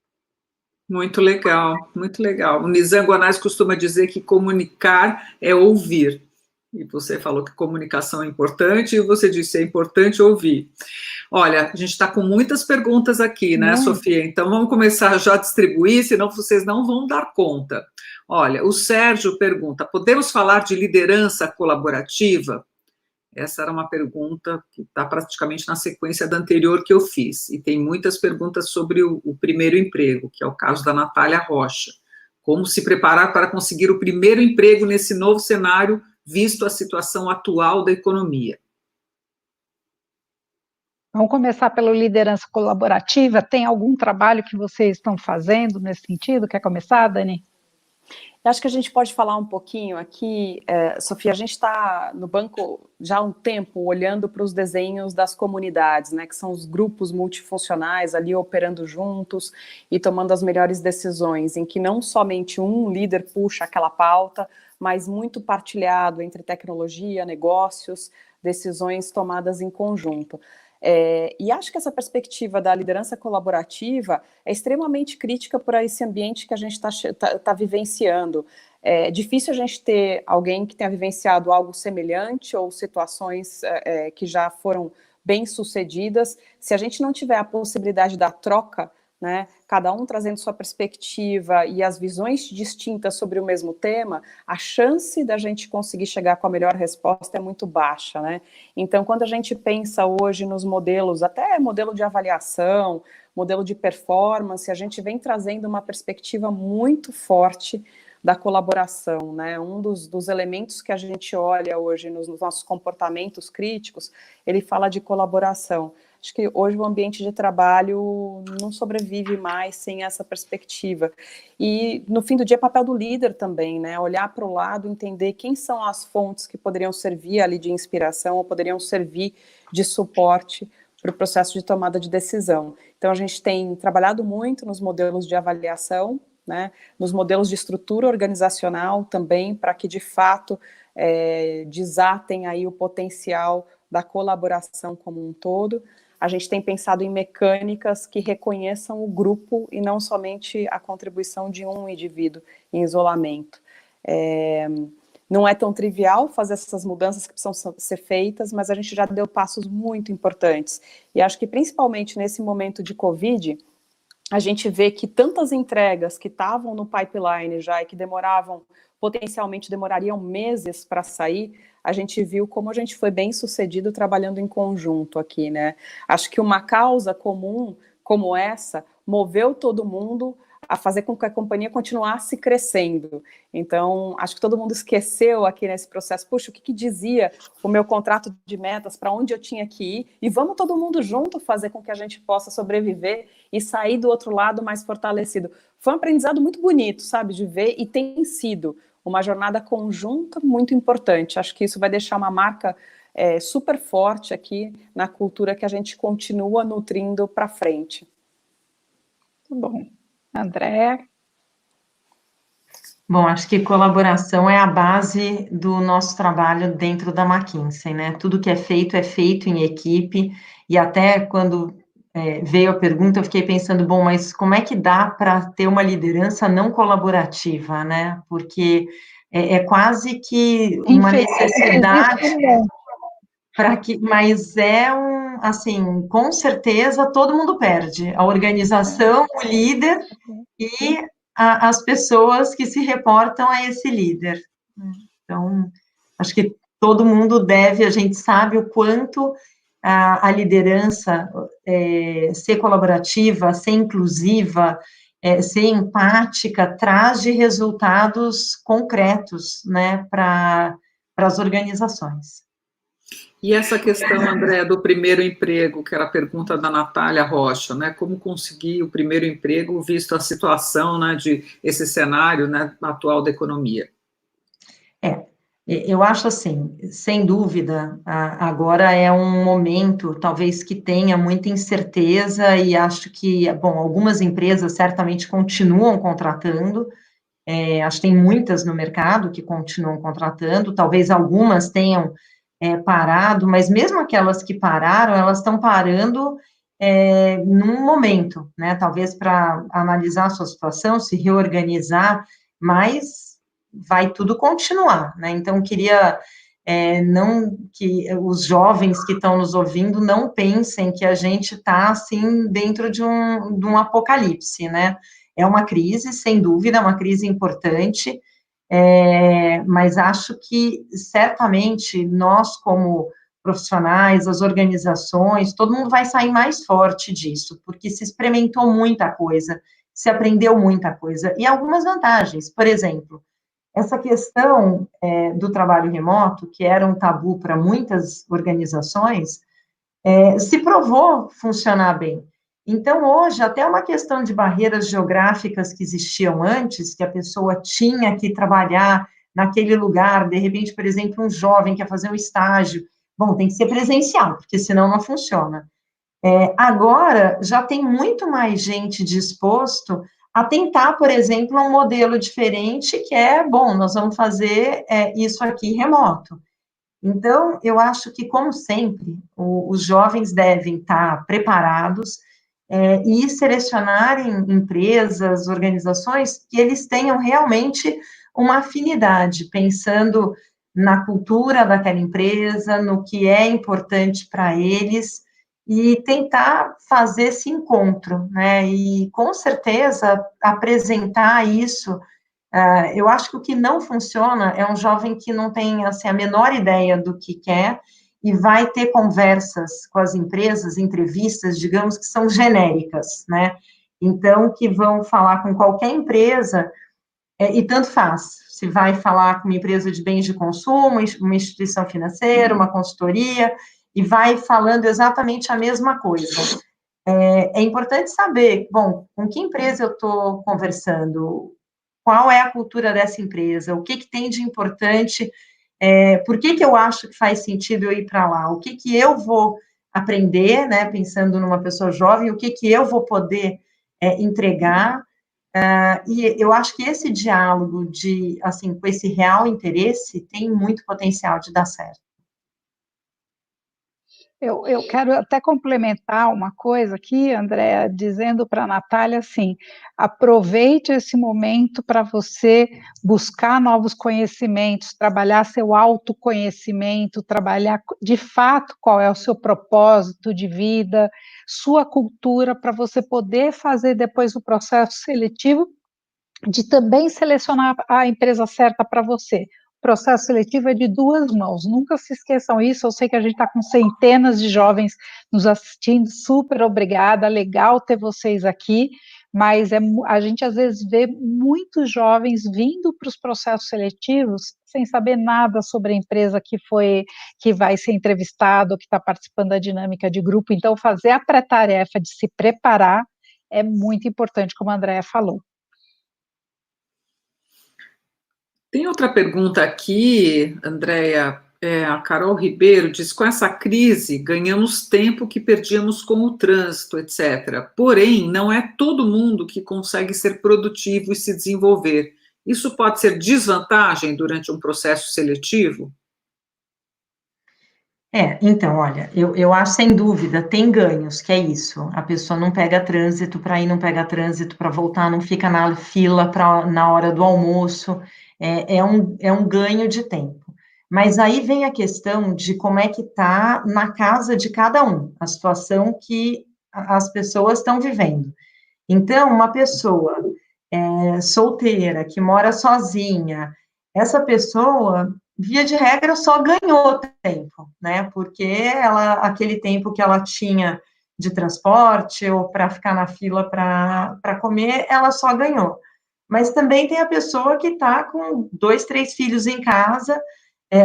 Muito legal, muito legal. O Nizam Guanais costuma dizer que comunicar é ouvir. E você falou que comunicação é importante, e você disse que é importante ouvir. Olha, a gente está com muitas perguntas aqui, né, Sofia? Então vamos começar já a distribuir, senão vocês não vão dar conta. Olha, o Sérgio pergunta: podemos falar de liderança colaborativa? Essa era uma pergunta que está praticamente na sequência da anterior que eu fiz. E tem muitas perguntas sobre o primeiro emprego, que é o caso da Natália Rocha. Como se preparar para conseguir o primeiro emprego nesse novo cenário, visto a situação atual da economia? Vamos começar pela liderança colaborativa. Tem algum trabalho que vocês estão fazendo nesse sentido? Quer começar, Dani? Eu acho que a gente pode falar um pouquinho aqui, Sofia, a gente está no banco já há um tempo olhando para os desenhos das comunidades, né, que são os grupos multifuncionais ali operando juntos e tomando as melhores decisões, em que não somente um líder puxa aquela pauta, mas muito partilhado entre tecnologia, negócios, decisões tomadas em conjunto. E acho que essa perspectiva da liderança colaborativa é extremamente crítica para esse ambiente que a gente está vivenciando. É difícil a gente ter alguém que tenha vivenciado algo semelhante ou situações que já foram bem sucedidas. Se a gente não tiver a possibilidade da troca, né, cada um trazendo sua perspectiva e as visões distintas sobre o mesmo tema, a chance da gente conseguir chegar com a melhor resposta é muito baixa, né? Então, quando a gente pensa hoje nos modelos, até modelo de avaliação, modelo de performance, a gente vem trazendo uma perspectiva muito forte da colaboração, né? Um dos elementos que a gente olha hoje nos nossos comportamentos críticos, ele fala de colaboração. acho que hoje o ambiente de trabalho não sobrevive mais sem essa perspectiva. E, no fim do dia, é papel do líder também, né? Olhar para o lado, entender quem são as fontes que poderiam servir ali de inspiração ou poderiam servir de suporte para o processo de tomada de decisão. Então, a gente tem trabalhado muito nos modelos de avaliação, né, nos modelos de estrutura organizacional também, para que, de fato, desatem aí o potencial da colaboração como um todo. A gente tem pensado em mecânicas que reconheçam o grupo e não somente a contribuição de um indivíduo em isolamento. Não é tão trivial fazer essas mudanças que precisam ser feitas, mas a gente já deu passos muito importantes. E acho que, principalmente nesse momento de Covid, a gente vê que tantas entregas que estavam no pipeline já e que potencialmente demorariam meses para sair, a gente viu como a gente foi bem sucedido trabalhando em conjunto aqui, né? Acho que uma causa comum como essa moveu todo mundo a fazer com que a companhia continuasse crescendo. Então, acho que todo mundo esqueceu aqui nesse processo, puxa, o que dizia o meu contrato de metas, para onde eu tinha que ir, e vamos todo mundo junto fazer com que a gente possa sobreviver e sair do outro lado mais fortalecido. Foi um aprendizado muito bonito, sabe, de ver, e tem sido uma jornada conjunta muito importante. Acho que isso vai deixar uma marca super forte aqui na cultura que a gente continua nutrindo para frente. Muito bom. André? Bom, acho que colaboração é a base do nosso trabalho dentro da McKinsey, né? Tudo que é feito em equipe, e até quando veio a pergunta, eu fiquei pensando, bom, mas como é que dá para ter uma liderança não colaborativa, né? Porque é quase que uma necessidade para que, mas assim, com certeza todo mundo perde, a organização, o líder e as pessoas que se reportam a esse líder. Então, acho que todo mundo deve, a gente sabe o quanto a liderança ser colaborativa, ser inclusiva, ser empática, traz de resultados concretos, né, para as organizações. E essa questão, André, do primeiro emprego, que era a pergunta da Natália Rocha, né? Como conseguir o primeiro emprego, visto a situação, né, de esse cenário, né, atual da economia? Eu acho assim, sem dúvida, agora é um momento, talvez, que tenha muita incerteza, e acho que, bom, algumas empresas certamente continuam contratando, acho que tem muitas no mercado que continuam contratando, talvez algumas tenham parado, mas mesmo aquelas que pararam, elas estão parando num momento, né, talvez para analisar a sua situação, se reorganizar, mas vai tudo continuar, né, então queria não que os jovens que estão nos ouvindo não pensem que a gente está, assim, dentro de um apocalipse, né, é uma crise, sem dúvida, é uma crise importante, mas acho que, certamente, nós, como profissionais, as organizações, todo mundo vai sair mais forte disso, porque se experimentou muita coisa, se aprendeu muita coisa, e algumas vantagens, por exemplo, essa questão do trabalho remoto, que era um tabu para muitas organizações, se provou funcionar bem. Então, hoje, até uma questão de barreiras geográficas que existiam antes, que a pessoa tinha que trabalhar naquele lugar, de repente, por exemplo, um jovem quer fazer um estágio, bom, tem que ser presencial, porque senão não funciona. Agora, já tem muito mais gente disposto a tentar, por exemplo, um modelo diferente, que bom, nós vamos fazer isso aqui remoto. Então, eu acho que, como sempre, os jovens devem estar preparados e selecionarem empresas, organizações que eles tenham realmente uma afinidade, pensando na cultura daquela empresa, no que é importante para eles, e tentar fazer esse encontro, né, e com certeza apresentar isso. Eu acho que o que não funciona é um jovem que não tem, assim, a menor ideia do que quer, e vai ter conversas com as empresas, entrevistas, digamos, que são genéricas, né? Então, que vão falar com qualquer empresa, e tanto faz, se vai falar com uma empresa de bens de consumo, uma instituição financeira, uma consultoria, e vai falando exatamente a mesma coisa. É importante saber, bom, com que empresa eu estou conversando, qual é a cultura dessa empresa, o que tem de importante, por que eu acho que faz sentido eu ir para lá, o que eu vou aprender, né, pensando numa pessoa jovem, o que eu vou poder entregar, e eu acho que esse diálogo assim, com esse real interesse tem muito potencial de dar certo. Eu quero até complementar uma coisa aqui, Andréa, dizendo para a Natália assim: aproveite esse momento para você buscar novos conhecimentos, trabalhar seu autoconhecimento, trabalhar de fato qual é o seu propósito de vida, sua cultura, para você poder fazer depois o processo seletivo de também selecionar a empresa certa para você. O processo seletivo é de duas mãos, nunca se esqueçam isso. Eu sei que a gente está com centenas de jovens nos assistindo, super obrigada, legal ter vocês aqui, mas a gente às vezes vê muitos jovens vindo para os processos seletivos sem saber nada sobre a empresa que vai ser entrevistado, que está participando da dinâmica de grupo. Então, fazer a pré-tarefa de se preparar é muito importante, como a Andréa falou. Tem outra pergunta aqui, Andréia. A Carol Ribeiro diz: com essa crise, ganhamos tempo que perdíamos com o trânsito, etc. Porém, não é todo mundo que consegue ser produtivo e se desenvolver. Isso pode ser desvantagem durante um processo seletivo? Então, olha, eu acho sem dúvida, tem ganhos, que é isso. A pessoa não pega trânsito para ir, não pega trânsito para voltar, não fica na fila na hora do almoço. É um ganho de tempo. Mas aí vem a questão de como é que está na casa de cada um, a situação que as pessoas estão vivendo. Então, uma pessoa solteira, que mora sozinha, essa pessoa, via de regra, só ganhou tempo, né? Porque aquele tempo que ela tinha de transporte ou para ficar na fila para comer, ela só ganhou. Mas também tem a pessoa que está com 2, 3 filhos em casa,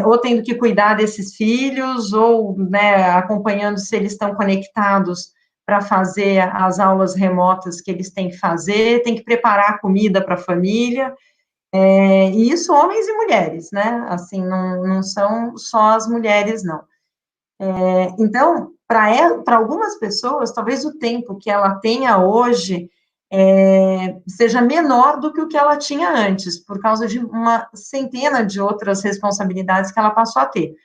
ou tendo que cuidar desses filhos, ou, né, acompanhando se eles estão conectados para fazer as aulas remotas que eles têm que fazer, tem que preparar a comida para a família, e isso homens e mulheres, né? Assim, não são só as mulheres, não. Então, para algumas pessoas, talvez o tempo que ela tenha hoje seja menor do que o que ela tinha antes, por causa de uma centena de outras responsabilidades que ela passou a ter.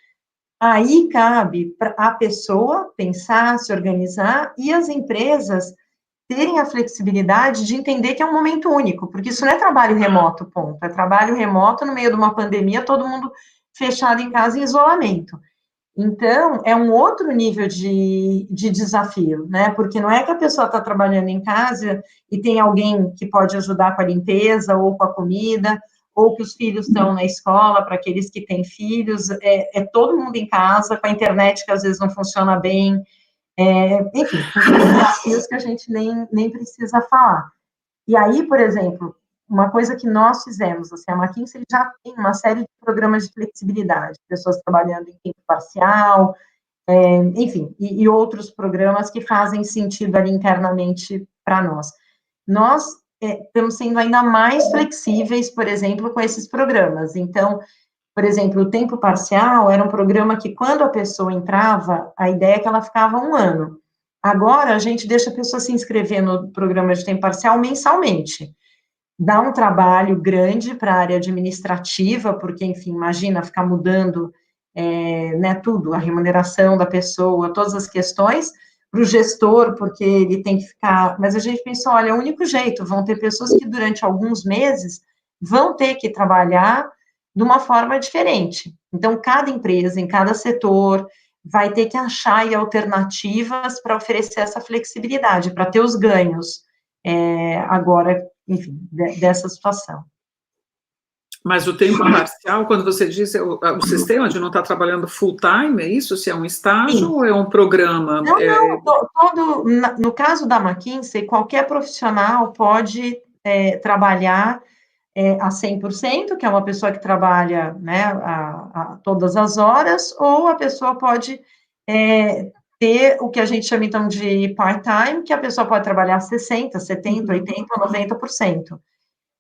Aí cabe a pessoa pensar, se organizar, e as empresas terem a flexibilidade de entender que é um momento único, porque isso não é trabalho remoto, ponto. É trabalho remoto no meio de uma pandemia, todo mundo fechado em casa em isolamento. Então, é um outro nível de desafio, né? Porque não é que a pessoa está trabalhando em casa e tem alguém que pode ajudar com a limpeza ou com a comida, ou que os filhos estão na escola, para aqueles que têm filhos, é todo mundo em casa, com a internet que às vezes não funciona bem, enfim, desafios que a gente nem precisa falar. E aí, por exemplo, uma coisa que nós fizemos, assim, a McKinsey já tem uma série de programas de flexibilidade, pessoas trabalhando em tempo parcial, enfim, e outros programas que fazem sentido ali internamente para nós. Nós estamos sendo ainda mais flexíveis, por exemplo, com esses programas. Então, por exemplo, o tempo parcial era um programa que, quando a pessoa entrava, a ideia é que ela ficava 1 ano. Agora, a gente deixa a pessoa se inscrever no programa de tempo parcial mensalmente. Dá um trabalho grande para a área administrativa, porque, enfim, imagina ficar mudando né, tudo, a remuneração da pessoa, todas as questões, para o gestor, porque ele tem que ficar... Mas a gente pensou, olha, é o único jeito, vão ter pessoas que durante alguns meses vão ter que trabalhar de uma forma diferente. Então, cada empresa, em cada setor, vai ter que achar aí alternativas para oferecer essa flexibilidade, para ter os ganhos agora, enfim, dessa situação. Mas o tempo parcial, quando você diz o sistema de não estar trabalhando full time, é isso? Se é um estágio Sim. ou é um programa? Não, no caso da McKinsey, qualquer profissional pode trabalhar a 100%, que é uma pessoa que trabalha, né, a todas as horas, ou a pessoa pode ter o que a gente chama, então, de part-time, que a pessoa pode trabalhar 60%, 70%, 80%, 90%.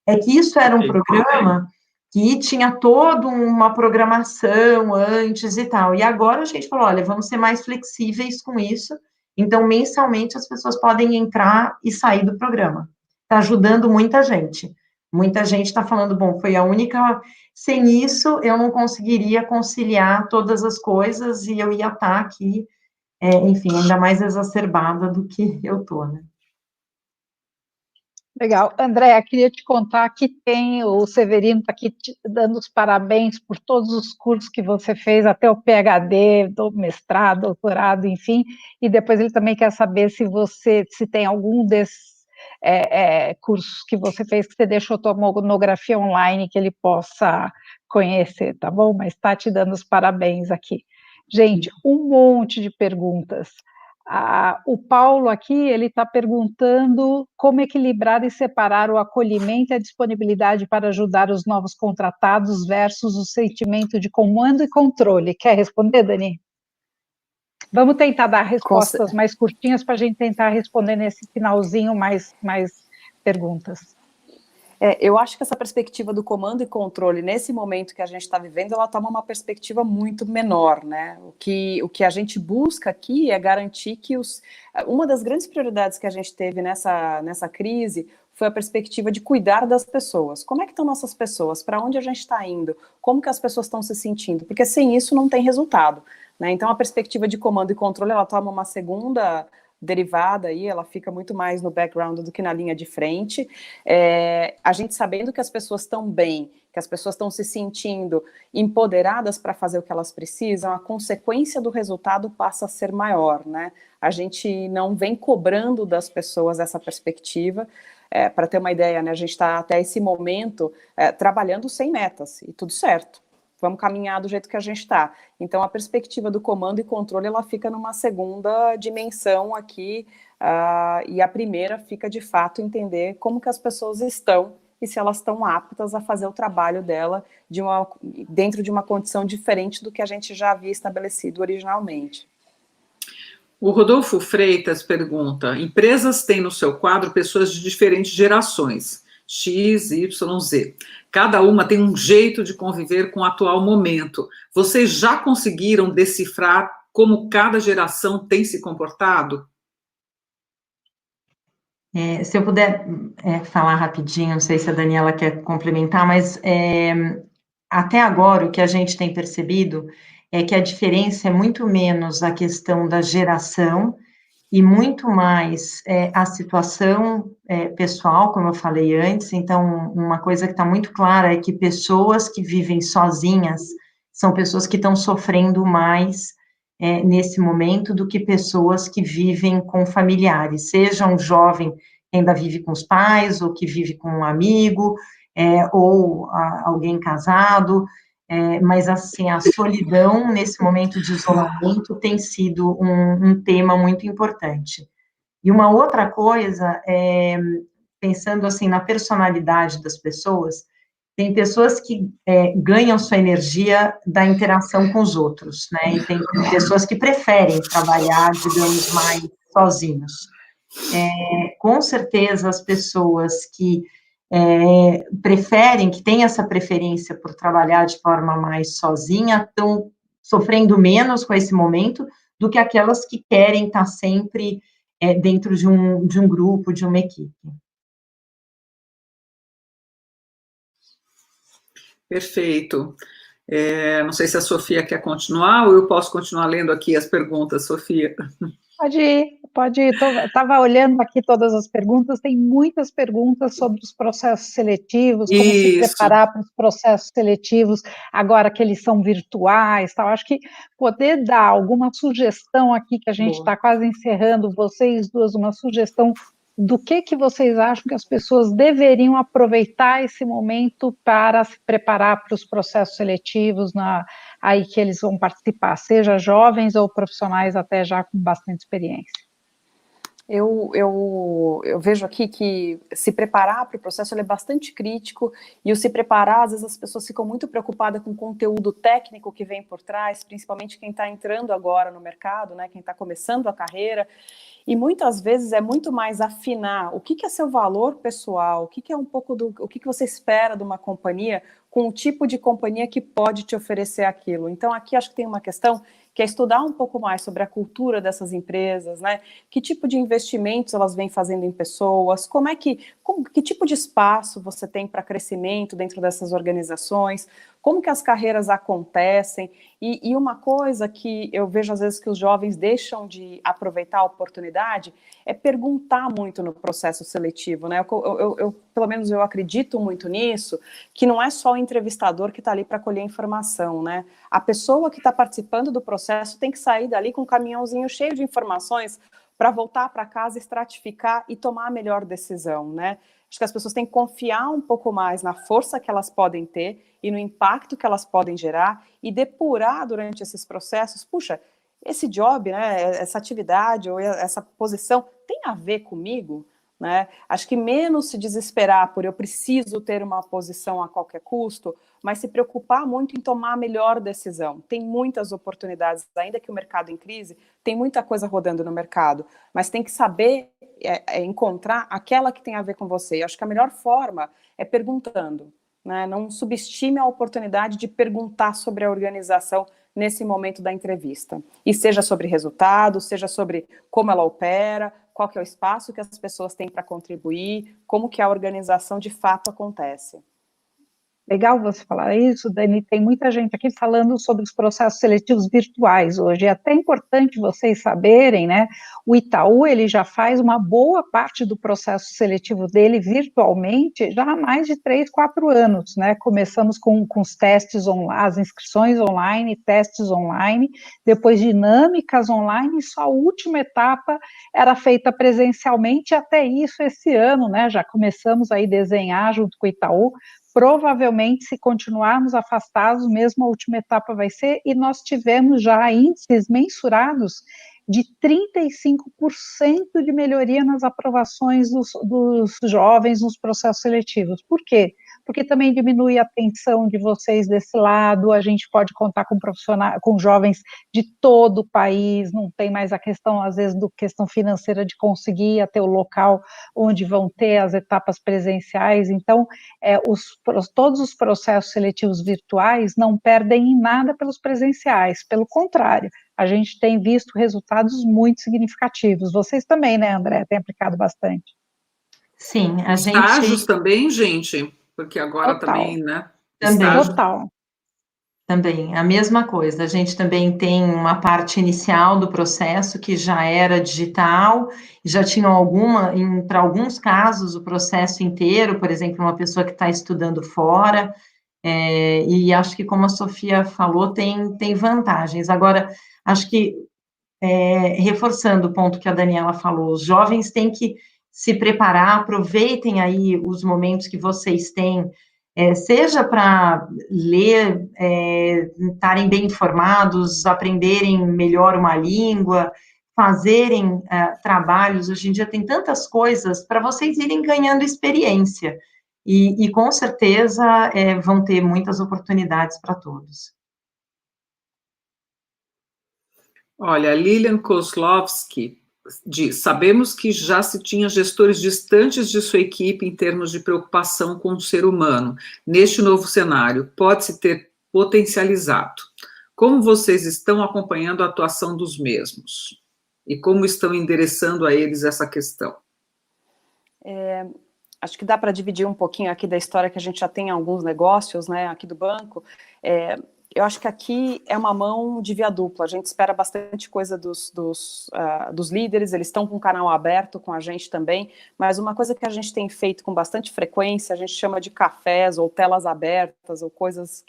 É que isso era um programa que tinha toda uma programação antes e tal, e agora a gente falou, olha, vamos ser mais flexíveis com isso, então, mensalmente, as pessoas podem entrar e sair do programa. Está ajudando muita gente. Muita gente está falando, bom, foi a única... Sem isso, eu não conseguiria conciliar todas as coisas e eu ia estar aqui, enfim, ainda mais exacerbada do que eu estou, né? Legal. Andréa, queria te contar que tem, o Severino está aqui te dando os parabéns por todos os cursos que você fez, até o PhD, do mestrado, doutorado, enfim, e depois ele também quer saber se tem algum desses cursos que você fez, que você deixou tua monografia online, que ele possa conhecer, tá bom? Mas está te dando os parabéns aqui. Gente, um monte de perguntas. O Paulo aqui, ele está perguntando como equilibrar e separar o acolhimento e a disponibilidade para ajudar os novos contratados versus o sentimento de comando e controle. Quer responder, Dani? Vamos tentar dar respostas mais curtinhas para a gente tentar responder nesse finalzinho mais perguntas. Eu acho que essa perspectiva do comando e controle, nesse momento que a gente está vivendo, ela toma uma perspectiva muito menor, né? O que a gente busca aqui é garantir que uma das grandes prioridades que a gente teve nessa crise foi a perspectiva de cuidar das pessoas. Como é que estão nossas pessoas? Para onde a gente está indo? Como que as pessoas estão se sentindo? Porque sem isso não tem resultado, né? Então a perspectiva de comando e controle, ela toma uma segunda derivada aí, ela fica muito mais no background do que na linha de frente. A gente sabendo que as pessoas estão bem, que as pessoas estão se sentindo empoderadas para fazer o que elas precisam, a consequência do resultado passa a ser maior, né? A gente não vem cobrando das pessoas essa perspectiva. Para ter uma ideia, né, a gente está até esse momento trabalhando sem metas, e tudo certo. Vamos caminhar do jeito que a gente está. Então, a perspectiva do comando e controle, ela fica numa segunda dimensão aqui, e a primeira fica, de fato, entender como que as pessoas estão e se elas estão aptas a fazer o trabalho dela dentro de uma condição diferente do que a gente já havia estabelecido originalmente. O Rodolfo Freitas pergunta, empresas têm no seu quadro pessoas de diferentes gerações, X, Y, Z. Cada uma tem um jeito de conviver com o atual momento. Vocês já conseguiram decifrar como cada geração tem se comportado? Se eu puder falar rapidinho, não sei se a Daniela quer complementar, mas até agora o que a gente tem percebido é que a diferença é muito menos a questão da geração e muito mais a situação pessoal, como eu falei antes. Então, uma coisa que está muito clara é que pessoas que vivem sozinhas são pessoas que estão sofrendo mais nesse momento do que pessoas que vivem com familiares, seja um jovem que ainda vive com os pais, ou que vive com um amigo, ou alguém casado, mas, assim, a solidão nesse momento de isolamento tem sido um tema muito importante. E uma outra coisa, pensando, assim, na personalidade das pessoas, tem pessoas que ganham sua energia da interação com os outros, né, e tem pessoas que preferem trabalhar, digamos, mais sozinhos. Com certeza, as pessoas que preferem, que têm essa preferência por trabalhar de forma mais sozinha, estão sofrendo menos com esse momento do que aquelas que querem estar sempre dentro de um grupo, de uma equipe. Perfeito. Não sei se a Sofia quer continuar ou eu posso continuar lendo aqui as perguntas, Sofia. Pode ir. Estava olhando aqui todas as perguntas, tem muitas perguntas sobre os processos seletivos, como se preparar para os processos seletivos, agora que eles são virtuais, tal. Acho que poder dar alguma sugestão aqui, que a gente está quase encerrando, vocês duas, uma sugestão do que vocês acham que as pessoas deveriam aproveitar esse momento para se preparar para os processos seletivos aí que eles vão participar, seja jovens ou profissionais até já com bastante experiência. Eu vejo aqui que se preparar para o processo ele é bastante crítico, e o se preparar, às vezes as pessoas ficam muito preocupadas com o conteúdo técnico que vem por trás, principalmente quem está entrando agora no mercado, né, quem está começando a carreira, e muitas vezes é muito mais afinar o que é seu valor pessoal, o que é um pouco o que você espera de uma companhia, com o tipo de companhia que pode te oferecer aquilo. Então aqui acho que tem uma questão que é estudar um pouco mais sobre a cultura dessas empresas, né? Que tipo de investimentos elas vêm fazendo em pessoas, que tipo de espaço você tem para crescimento dentro dessas organizações, como que as carreiras acontecem, e uma coisa que eu vejo às vezes que os jovens deixam de aproveitar a oportunidade é perguntar muito no processo seletivo, né? Pelo menos eu acredito muito nisso, que não é só o entrevistador que está ali para colher informação, né? A pessoa que está participando do processo tem que sair dali com um caminhãozinho cheio de informações para voltar para casa, estratificar e tomar a melhor decisão, né? Acho que as pessoas têm que confiar um pouco mais na força que elas podem ter e no impacto que elas podem gerar e depurar durante esses processos. Puxa, esse job, né, essa atividade ou essa posição tem a ver comigo? Né? Acho que menos se desesperar por eu preciso ter uma posição a qualquer custo, mas se preocupar muito em tomar a melhor decisão. Tem muitas oportunidades, ainda que o mercado em crise, tem muita coisa rodando no mercado, mas tem que saber encontrar aquela que tem a ver com você. Eu acho que a melhor forma é perguntando, né? Não subestime a oportunidade de perguntar sobre a organização nesse momento da entrevista. E seja sobre resultados, seja sobre como ela opera, qual que é o espaço que as pessoas têm para contribuir, como que a organização de fato acontece. Legal você falar isso, Dani. Tem muita gente aqui falando sobre os processos seletivos virtuais hoje. É até importante vocês saberem, né? O Itaú, ele já faz uma boa parte do processo seletivo dele virtualmente já há mais de 3, 4 anos, né? Começamos com os testes online, as inscrições online, testes online, depois dinâmicas online, e só a última etapa era feita presencialmente, e até isso esse ano, né? Já começamos aí a desenhar junto com o Itaú. Provavelmente, se continuarmos afastados, mesmo a última etapa vai ser, e nós tivemos já índices mensurados de 35% de melhoria nas aprovações dos jovens nos processos seletivos. Por quê? Porque também diminui a tensão de vocês desse lado, a gente pode contar com profissionais, com jovens de todo o país, não tem mais a questão, às vezes, do questão financeira de conseguir até o local onde vão ter as etapas presenciais. Então, todos os processos seletivos virtuais não perdem em nada pelos presenciais, pelo contrário, a gente tem visto resultados muito significativos. Vocês também, né, André, têm aplicado bastante. Sim, a gente... Estágios também, gente, porque agora Total. também, né? Também. Estágio. Total. Também, a mesma coisa. A gente também tem uma parte inicial do processo que já era digital, já tinha para alguns casos, o processo inteiro, por exemplo, uma pessoa que está estudando fora, e acho que, como a Sofia falou, tem vantagens. Agora, acho que, reforçando o ponto que a Daniela falou, os jovens têm que se preparar, aproveitem aí os momentos que vocês têm, seja para ler, estarem bem informados, aprenderem melhor uma língua, fazerem trabalhos. Hoje em dia tem tantas coisas para vocês irem ganhando experiência, e com certeza vão ter muitas oportunidades para todos. Olha, Lilian Kozlowski diz: sabemos que já se tinha gestores distantes de sua equipe em termos de preocupação com o ser humano. Neste novo cenário, pode-se ter potencializado. Como vocês estão acompanhando a atuação dos mesmos? E como estão endereçando a eles essa questão? Acho que dá para dividir um pouquinho aqui da história que a gente já tem em alguns negócios, né, aqui do banco. Eu acho que aqui é uma mão de via dupla. A gente espera bastante coisa dos líderes, eles estão com o canal aberto com a gente também, mas uma coisa que a gente tem feito com bastante frequência, a gente chama de cafés ou telas abertas ou coisas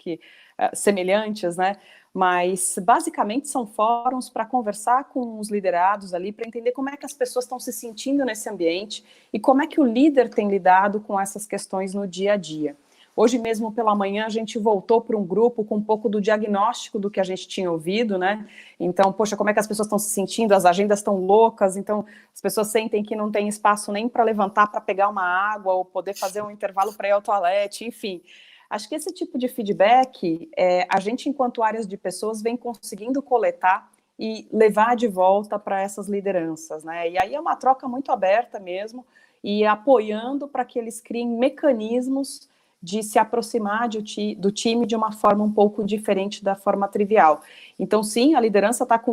semelhantes, né? Mas basicamente são fóruns para conversar com os liderados ali, para entender como é que as pessoas estão se sentindo nesse ambiente e como é que o líder tem lidado com essas questões no dia a dia. Hoje mesmo pela manhã a gente voltou para um grupo com um pouco do diagnóstico do que a gente tinha ouvido, né? Então, poxa, como é que as pessoas estão se sentindo? As agendas estão loucas, então as pessoas sentem que não tem espaço nem para levantar para pegar uma água ou poder fazer um intervalo para ir ao toalete, enfim. Acho que esse tipo de feedback, a gente, enquanto áreas de pessoas, vem conseguindo coletar e levar de volta para essas lideranças, né? E aí é uma troca muito aberta mesmo, e apoiando para que eles criem mecanismos de se aproximar do time de uma forma um pouco diferente da forma trivial. Então, sim, a liderança está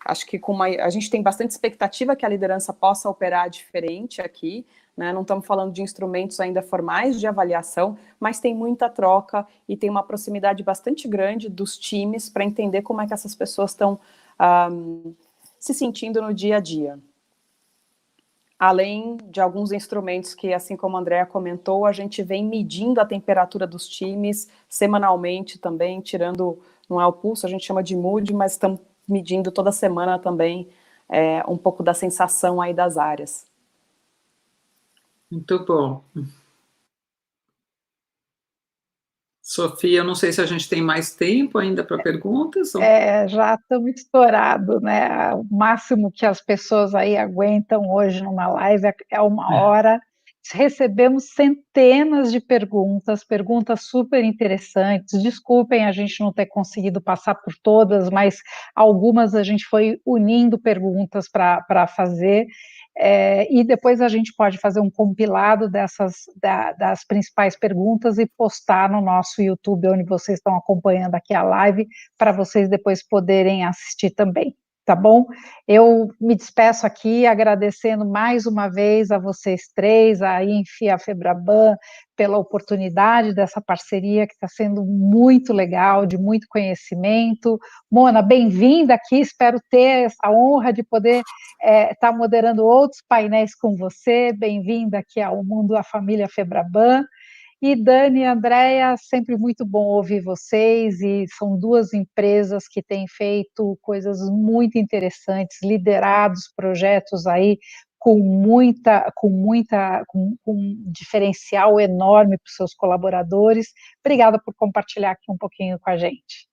acho que a gente tem bastante expectativa que a liderança possa operar diferente aqui, né? Não estamos falando de instrumentos ainda formais de avaliação, mas tem muita troca e tem uma proximidade bastante grande dos times para entender como é que essas pessoas estão se sentindo no dia a dia. Além de alguns instrumentos que, assim como a Andrea comentou, a gente vem medindo a temperatura dos times semanalmente também, tirando, não é o pulso, a gente chama de mood, mas estamos medindo toda semana também um pouco da sensação aí das áreas. Muito bom. Sofia, eu não sei se a gente tem mais tempo ainda para perguntas. Ou... Já estamos estourados, né? O máximo que as pessoas aí aguentam hoje numa live é 1 hora. Recebemos centenas de perguntas super interessantes. Desculpem a gente não ter conseguido passar por todas, mas algumas a gente foi unindo perguntas para fazer. E depois a gente pode fazer um compilado das principais perguntas e postar no nosso YouTube, onde vocês estão acompanhando aqui a live, para vocês depois poderem assistir também, tá bom? Eu me despeço aqui agradecendo mais uma vez a vocês três, a INF e a Febraban, pela oportunidade dessa parceria que está sendo muito legal, de muito conhecimento. Mona, bem-vinda aqui, espero ter essa honra de poder estar moderando outros painéis com você. Bem-vinda aqui ao Mundo da Família Febraban. E Dani e Andrea, sempre muito bom ouvir vocês, e são 2 empresas que têm feito coisas muito interessantes, liderados projetos aí com um diferencial enorme para os seus colaboradores. Obrigada por compartilhar aqui um pouquinho com a gente.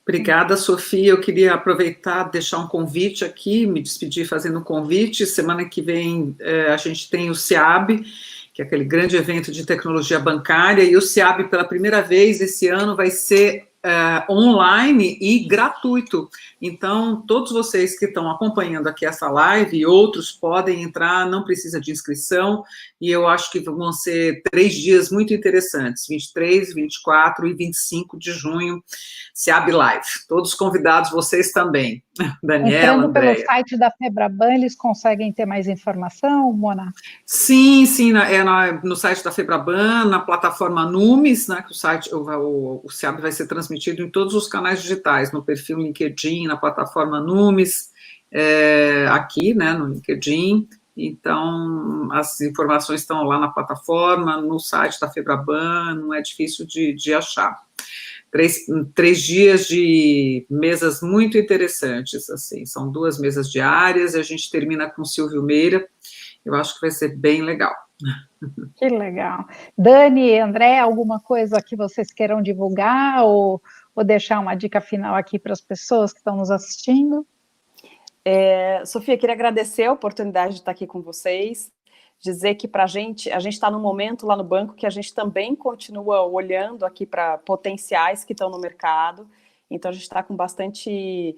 Obrigada, Sofia. Eu queria aproveitar, deixar um convite aqui, me despedir fazendo um convite. Semana que vem a gente tem o SEAB, que é aquele grande evento de tecnologia bancária, e o SEAB, pela primeira vez esse ano, vai ser online e gratuito. Então, todos vocês que estão acompanhando aqui essa live e outros podem entrar, não precisa de inscrição, e eu acho que vão ser 3 dias muito interessantes, 23, 24 e 25 de junho, SEAB Live. Todos convidados, vocês também. Daniela, Andrea. Pelo site da Febraban, eles conseguem ter mais informação, Mona? Sim, no site da Febraban, na plataforma Numes, né, que o SEAB vai ser transmitido em todos os canais digitais, no perfil LinkedIn, na plataforma Numes, aqui, né, no LinkedIn. Então, as informações estão lá na plataforma, no site da Febraban, não é difícil de achar. 3 dias de mesas muito interessantes, assim, são 2 mesas diárias, e a gente termina com o Silvio Meira. Eu acho que vai ser bem legal. Que legal. Dani, André, alguma coisa que vocês queiram divulgar ou deixar uma dica final aqui para as pessoas que estão nos assistindo? Sofia, queria agradecer a oportunidade de estar aqui com vocês, dizer que para a gente está num momento lá no banco que a gente também continua olhando aqui para potenciais que estão no mercado. Então, a gente está com bastante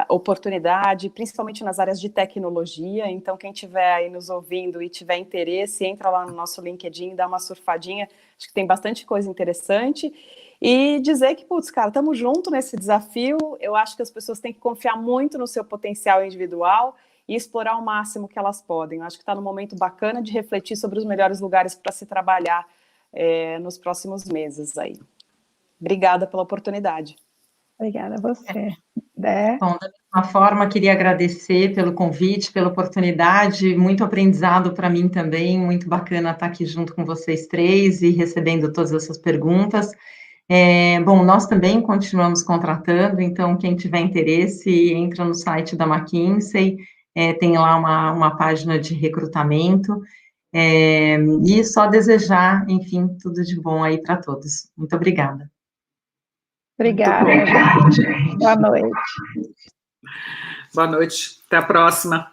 oportunidade, principalmente nas áreas de tecnologia. Então, quem estiver aí nos ouvindo e tiver interesse, entra lá no nosso LinkedIn, dá uma surfadinha. Acho que tem bastante coisa interessante. E dizer que, putz, cara, estamos juntos nesse desafio. Eu acho que as pessoas têm que confiar muito no seu potencial individual e explorar o máximo que elas podem. Eu acho que está num momento bacana de refletir sobre os melhores lugares para se trabalhar nos próximos meses aí. Obrigada pela oportunidade. Obrigada a você. Bom, da mesma forma, queria agradecer pelo convite, pela oportunidade, muito aprendizado para mim também, muito bacana estar aqui junto com vocês três e recebendo todas essas perguntas. Bom, nós também continuamos contratando, então quem tiver interesse, entra no site da McKinsey, tem lá uma página de recrutamento. E só desejar, enfim, tudo de bom aí para todos. Muito obrigada. Obrigada, gente. Boa noite. Boa noite. Até a próxima.